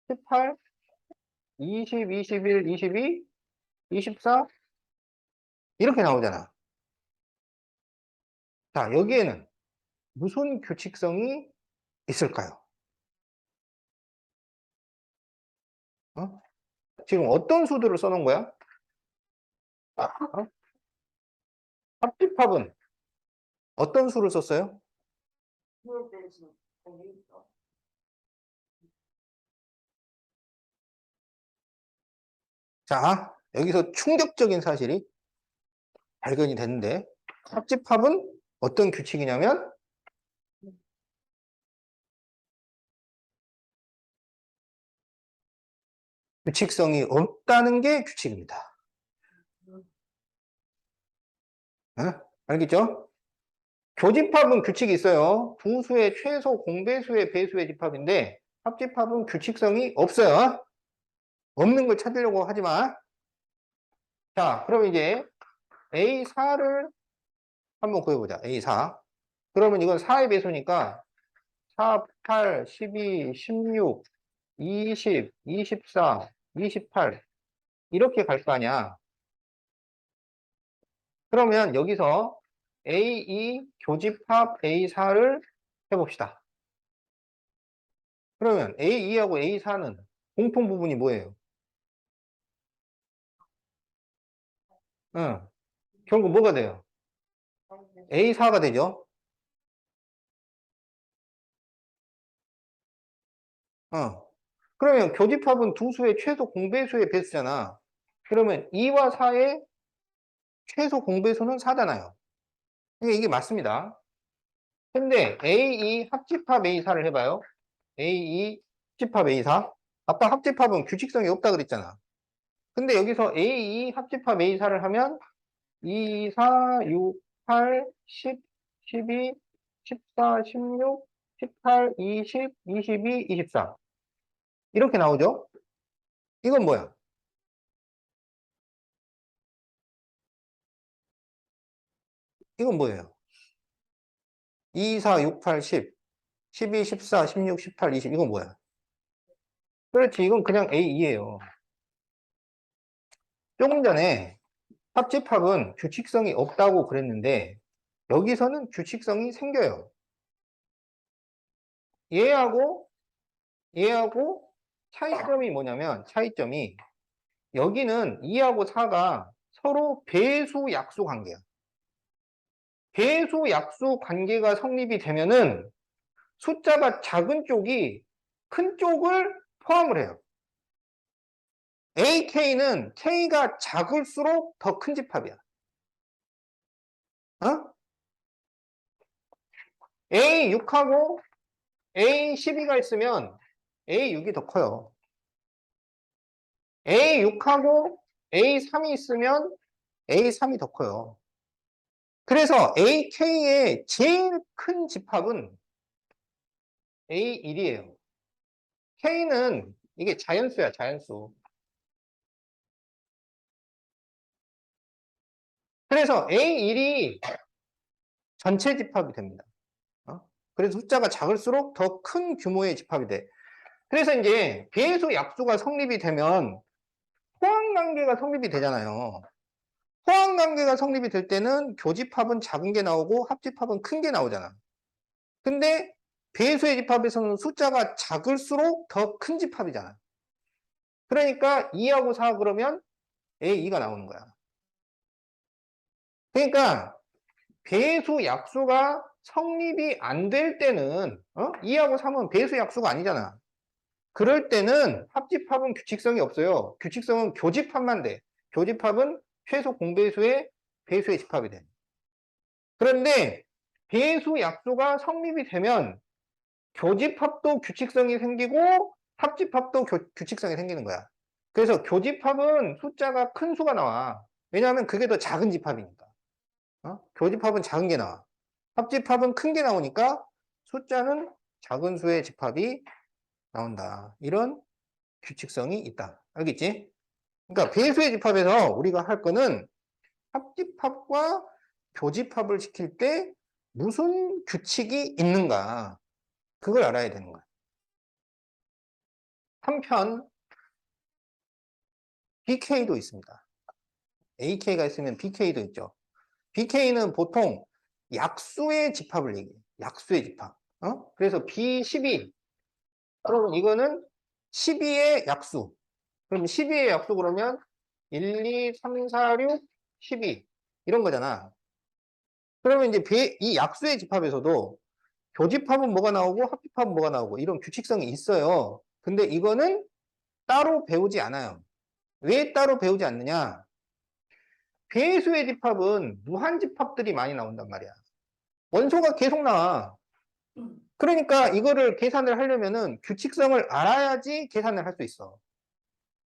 18, 20, 21, 22, 24 이렇게 나오잖아. 자, 여기에는 무슨 규칙성이 있을까요? 어? 지금 어떤 수들을 써놓은 거야? 어? 합집합은 어떤 수를 썼어요? 자, 여기서 충격적인 사실이 발견이 됐는데 합집합은 어떤 규칙이냐면 규칙성이 없다는 게 규칙입니다. 어? 알겠죠? 교집합은 규칙이 있어요. 부수의 최소 공배수의 배수의 집합인데 합집합은 규칙성이 없어요. 없는 걸 찾으려고 하지 마. 자, 그럼 이제 A4를 한번 구해보자. A4. 그러면 이건 4의 배수니까 4, 8, 12, 16, 20, 24, 28 이렇게 갈 거 아니야. 그러면 여기서 A2 교집합 A4를 해봅시다. 그러면 A2하고 A4는 공통 부분이 뭐예요? 응. 결국 뭐가 돼요? A4가 되죠? 어. 그러면 교집합은 두 수의 최소 공배수의 배수잖아. 그러면 2와 4의 최소 공배수는 4잖아요. 이게 맞습니다. 근데 A2 합집합 A4를 해봐요. A2 합집합 A4. 아까 합집합은 규칙성이 없다 그랬잖아. 근데 여기서 A2 합집합 A4를 하면 2, 4, 6, 8, 10, 12, 14, 16, 18, 20, 22, 24. 이렇게 나오죠? 이건 뭐야? 이건 뭐예요? 2, 4, 6, 8, 10, 12, 14, 16, 18, 20. 이건 뭐야? 그렇지. 이건 그냥 A2예요. 조금 전에 합집합은 규칙성이 없다고 그랬는데 여기서는 규칙성이 생겨요. 얘하고 얘하고 차이점이 뭐냐면 차이점이 여기는 2하고 4가 서로 배수 약수 관계야. 배수 약수 관계가 성립이 되면은 숫자가 작은 쪽이 큰 쪽을 포함을 해요. AK는 K가 작을수록 더 큰 집합이야. 어? A6하고 A12가 있으면 A6이 더 커요. A6하고 A3이 있으면 A3이 더 커요. 그래서 AK의 제일 큰 집합은 A1이에요. K는 이게 자연수야, 자연수. 그래서 A1이 전체 집합이 됩니다. 그래서 숫자가 작을수록 더 큰 규모의 집합이 돼. 그래서 이제 배수 약수가 성립이 되면 포항관계가 성립이 되잖아요. 포항관계가 성립이 될 때는 교집합은 작은 게 나오고 합집합은 큰 게 나오잖아. 근데 배수의 집합에서는 숫자가 작을수록 더 큰 집합이잖아. 그러니까 2하고 4 그러면 A2가 나오는 거야. 그러니까 배수 약수가 성립이 안 될 때는 2하고 3은 배수 약수가 아니잖아. 그럴 때는 합집합은 규칙성이 없어요. 규칙성은 교집합만 돼. 교집합은 최소 공배수의 배수의 집합이 돼. 그런데 배수 약수가 성립이 되면 교집합도 규칙성이 생기고 합집합도 규칙성이 생기는 거야. 그래서 교집합은 숫자가 큰 수가 나와. 왜냐하면 그게 더 작은 집합이니까. 교집합은 작은 게 나와. 합집합은 큰 게 나오니까 숫자는 작은 수의 집합이 나온다. 이런 규칙성이 있다. 알겠지? 그러니까 배수의 집합에서 우리가 할 거는 합집합과 교집합을 시킬 때 무슨 규칙이 있는가. 그걸 알아야 되는 거야. 한편 BK도 있습니다. AK가 있으면 BK도 있죠. BK는 보통 약수의 집합을 얘기해요. 약수의 집합. 그래서 B12. 그러면 이거는 12의 약수. 그럼 12의 약수 그러면 1, 2, 3, 4, 6, 12. 이런 거잖아. 그러면 이제 이 약수의 집합에서도 교집합은 뭐가 나오고 합집합은 뭐가 나오고 이런 규칙성이 있어요. 근데 이거는 따로 배우지 않아요. 왜 따로 배우지 않느냐? 배수의 집합은 무한집합들이 많이 나온단 말이야. 원소가 계속 나와. 그러니까 이거를 계산을 하려면은 규칙성을 알아야지 계산을 할 수 있어.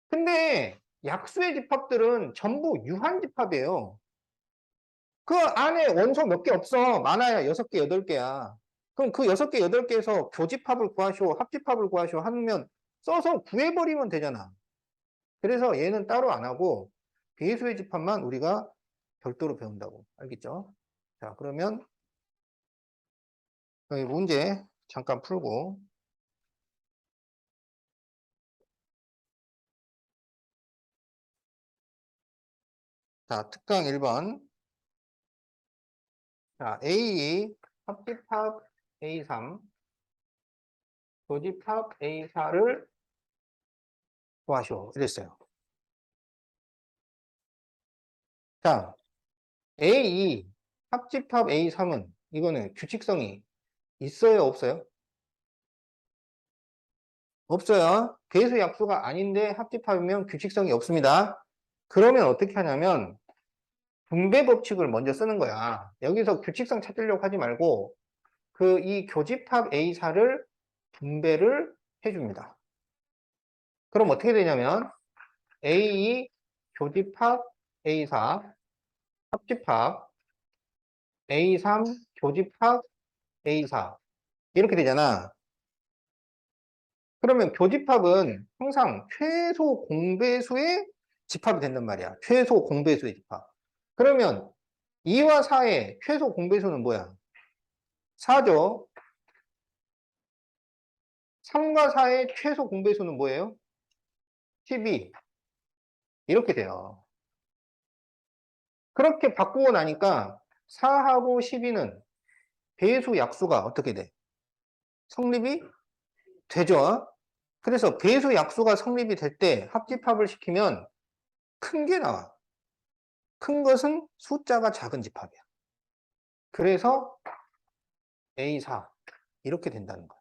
근데 약수의 집합들은 전부 유한집합이에요. 그 안에 원소 몇 개 없어. 많아야 6개, 8개야. 그럼 그 6개, 8개에서 교집합을 구하시오, 합집합을 구하시오 하면 써서 구해버리면 되잖아. 그래서 얘는 따로 안 하고 배수의 집합만 우리가 별도로 배운다고. 알겠죠? 자, 그러면 여기 문제 잠깐 풀고. 자, 특강 1번. 자, A2, 합집합 A3, 교집합 A4를 구하시오. 이랬어요. 자, A2, 합집합 A3은 이거는 규칙성이 있어요, 없어요? 없어요. 배수 약수가 아닌데 합집합이면 규칙성이 없습니다. 그러면 어떻게 하냐면 분배 법칙을 먼저 쓰는 거야. 여기서 규칙성 찾으려고 하지 말고 이 교집합 A4를 분배를 해줍니다. 그럼 어떻게 되냐면 A2 교집합 A4 합집합 A3 교집합 A4 이렇게 되잖아. 그러면 교집합은 항상 최소 공배수의 집합이 된단 말이야. 최소 공배수의 집합. 그러면 2와 4의 최소 공배수는 뭐야? 4죠. 3과 4의 최소 공배수는 뭐예요? 12. 이렇게 돼요. 그렇게 바꾸고 나니까 4하고 12는 배수 약수가 어떻게 돼? 성립이 되죠. 그래서 배수 약수가 성립이 될 때 합집합을 시키면 큰 게 나와. 큰 것은 숫자가 작은 집합이야. 그래서 A4 이렇게 된다는 거야.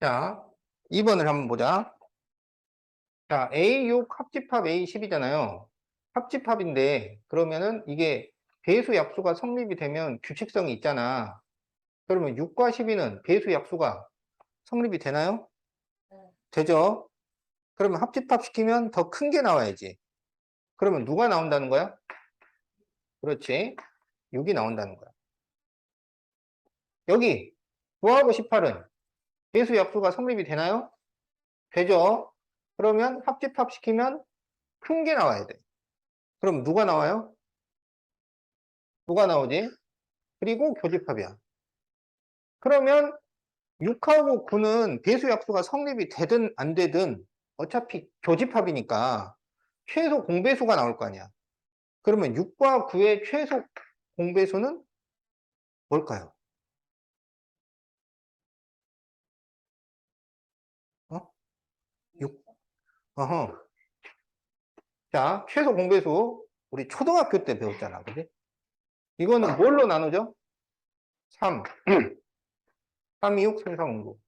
자, 2번을 한번 보자. 자, A6 합집합 A10이잖아요. 합집합인데 그러면은 이게 배수 약수가 성립이 되면 규칙성이 있잖아. 그러면 6과 12는 배수 약수가 성립이 되나요? 되죠? 그러면 합집합 시키면 더 큰 게 나와야지. 그러면 누가 나온다는 거야? 그렇지. 6이 나온다는 거야. 여기 9하고 18은 배수 약수가 성립이 되나요? 되죠? 그러면 합집합 시키면 큰 게 나와야 돼. 그럼 누가 나와요? 누가 나오지? 그리고 교집합이야. 그러면 6하고 9는 배수 약수가 성립이 되든 안 되든 어차피 교집합이니까 최소 공배수가 나올 거 아니야. 그러면 6과 9의 최소 공배수는 뭘까요? 어? 6. 어허. 자, 최소 공배수 우리 초등학교 때 배웠잖아. 그지? 이거는 뭘로 나누죠? 3. 3, 2, 6, 3, 4, 5, 9.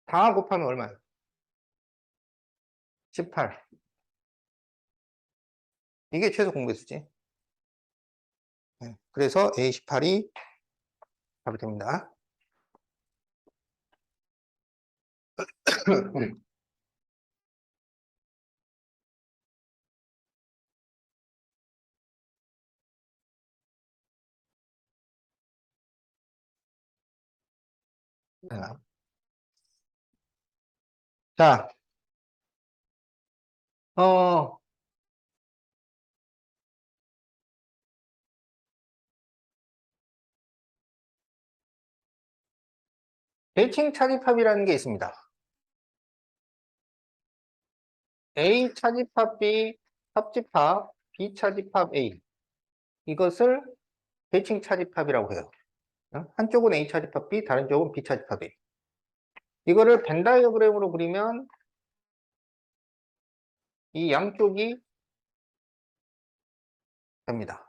다 곱하면 얼마예요? 18. 이게 최소 공배수지. 네. 그래서 A18이 답이 됩니다. 자, 어, 대칭 차집합이라는 게 있습니다. A 차집합 B, 합집합, B 차집합 A. 이것을 대칭 차집합이라고 해요. 한쪽은 A 차집합 B, 다른 쪽은 B 차집합 A. 이거를 벤 다이어그램으로 그리면 이 양쪽이 됩니다.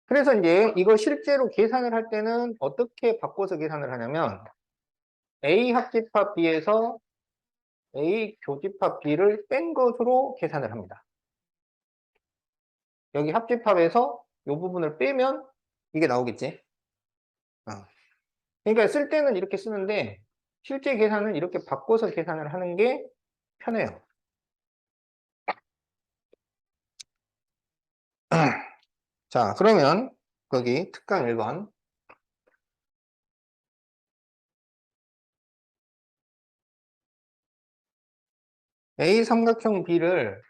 그래서 이제 이걸 실제로 계산을 할 때는 어떻게 바꿔서 계산을 하냐면 A 합집합 B에서 A 교집합 B를 뺀 것으로 계산을 합니다. 여기 합집합에서 이 부분을 빼면 이게 나오겠지. 그러니까 쓸 때는 이렇게 쓰는데 실제 계산은 이렇게 바꿔서 계산을 하는 게 편해요. 자, 그러면 거기 특강 1번. A 삼각형 B를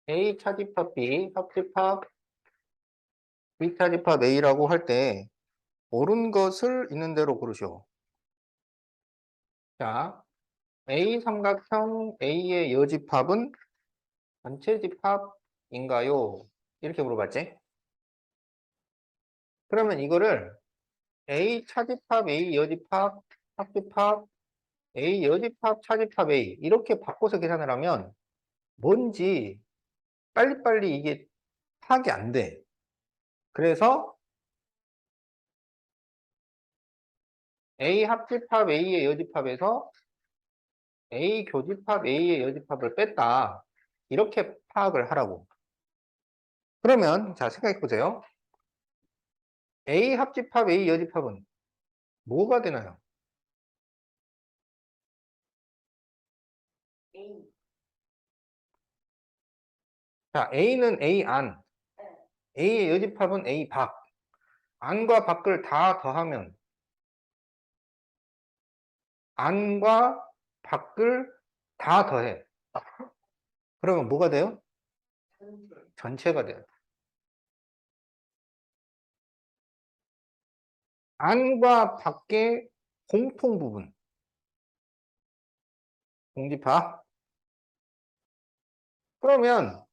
A 차집합 B, 합집합 B 차집합 A라고 할 때 옳은 것을 있는 대로 고르시오. 자, A 삼각형 A의 여집합은 전체 집합인가요? 이렇게 물어봤지? 그러면 이거를 A 차집합 A 여집합 합집합 A 여집합 차집합 A 이렇게 바꿔서 계산을 하면 뭔지 빨리빨리 이게 파악이 안 돼. 그래서 A 합집합 A의 여집합에서 A 교집합 A의 여집합을 뺐다. 이렇게 파악을 하라고. 그러면 자 생각해 보세요. A 합집합, A 여집합은 뭐가 되나요?
A.
자, A는 A 안, A의 여집합은 A 밖. 안과 밖을 다 더하면 안과 밖을 다 더해. 그러면 뭐가 돼요?
전체.
전체가 돼요. 안과 밖의 공통 부분, 공집합. 그러면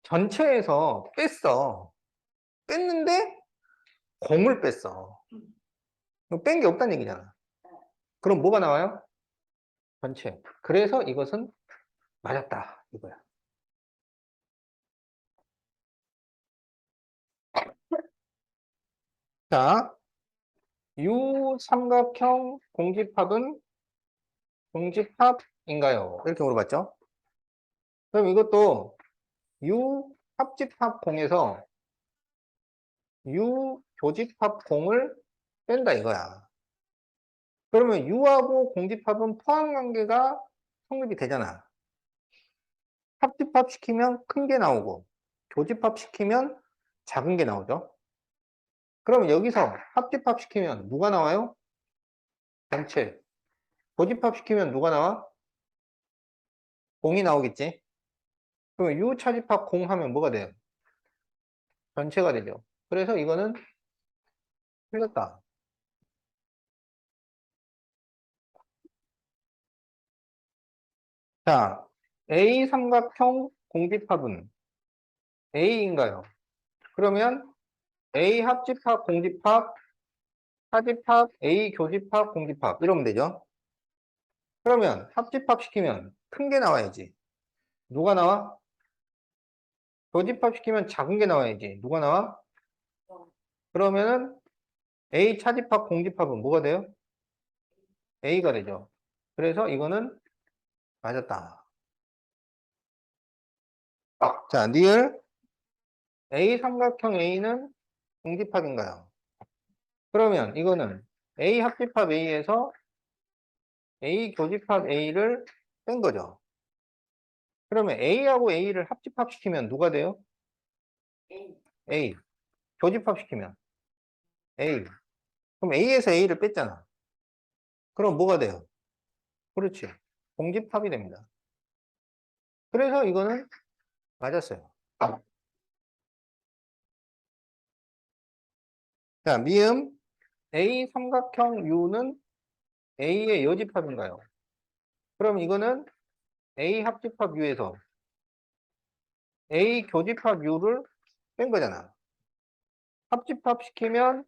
전체에서 뺐어. 뺐는데 공을 뺐어. 뺀 게 없다는 얘기잖아. 그럼 뭐가 나와요? 전체. 그래서 이것은 맞았다. 이거야. 자, 유삼각형 공집합은 공집합인가요? 이렇게 물어봤죠? 그럼 이것도 유합집합 공에서 유교집합 공을 뺀다 이거야. 그러면 유하고 공집합은 포함관계가 성립이 되잖아. 합집합 시키면 큰 게 나오고 교집합 시키면 작은 게 나오죠. 그러면 여기서 합집합 시키면 누가 나와요? 전체. 교집합 시키면 누가 나와? 공이 나오겠지. 그러면 유차집합 공 하면 뭐가 돼요? 전체가 되죠. 그래서 이거는 틀렸다. 자, A 삼각형 공집합은 A인가요? 그러면 A 합집합 공집합, 하집합, A 교집합 공집합 이러면 되죠. 그러면 합집합 시키면 큰 게 나와야지. 누가 나와? 교집합 시키면 작은 게 나와야지. 누가 나와? 그러면은 A 차집합 공집합은 뭐가 돼요? A가 되죠. 그래서 이거는 맞았다. 자, 리을 A 삼각형 A는 공집합인가요? 그러면 이거는 A 합집합 A에서 A 교집합 A를 뺀 거죠. 그러면 A하고 A를 합집합 시키면 누가 돼요?
A.
A. 교집합 시키면 A. 그럼 A에서 A를 뺐잖아. 그럼 뭐가 돼요? 그렇지. 공집합이 됩니다. 그래서 이거는 맞았어요. 자, 미음 A 삼각형 U는 A의 여집합인가요? 그럼 이거는 A 합집합 U에서 A 교집합 U를 뺀 거잖아. 합집합 시키면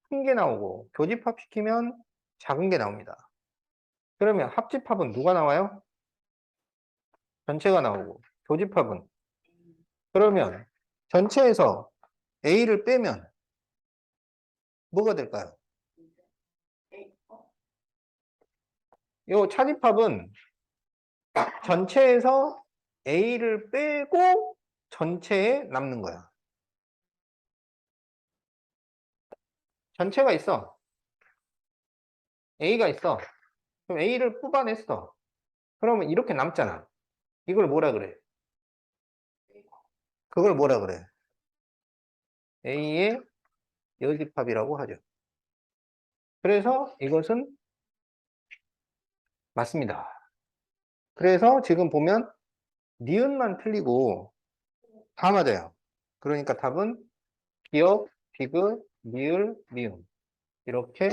큰 게 나오고 교집합 시키면 작은 게 나옵니다. 그러면 합집합은 누가 나와요? 전체가 나오고 교집합은 그러면 전체에서 A를 빼면 뭐가 될까요?
A.
이 차집합은 전체에서 A를 빼고 전체에 남는 거야. 전체가 있어. A가 있어. 그럼 A를 뽑아냈어. 그러면 이렇게 남잖아. 이걸 뭐라 그래? 그걸 뭐라 그래? A의 여집합이라고 하죠. 그래서 이것은 맞습니다. 그래서 지금 보면 니은만 틀리고 다 맞아요. 그러니까 답은 기역, 디귿, 니을, 미음 이렇게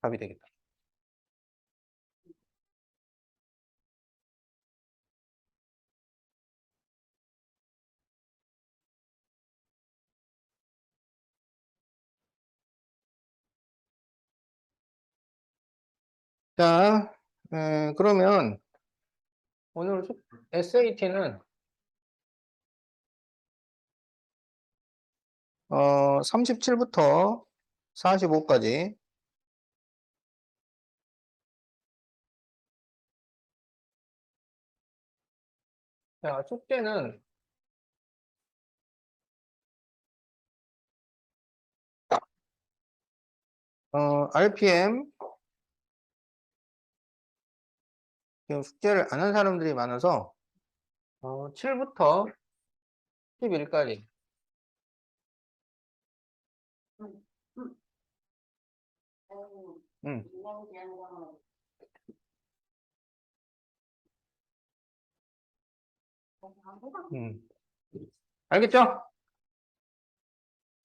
답이 되겠다. 자, 그러면 오늘 SAT는 37부터 45까지 자, 숙제는 RPM 지금 숙제를 안 한 사람들이 많아서 7부터 11까지
음, 아이고,
음,
인간에 대한 거는 안 해봤네.
알겠죠?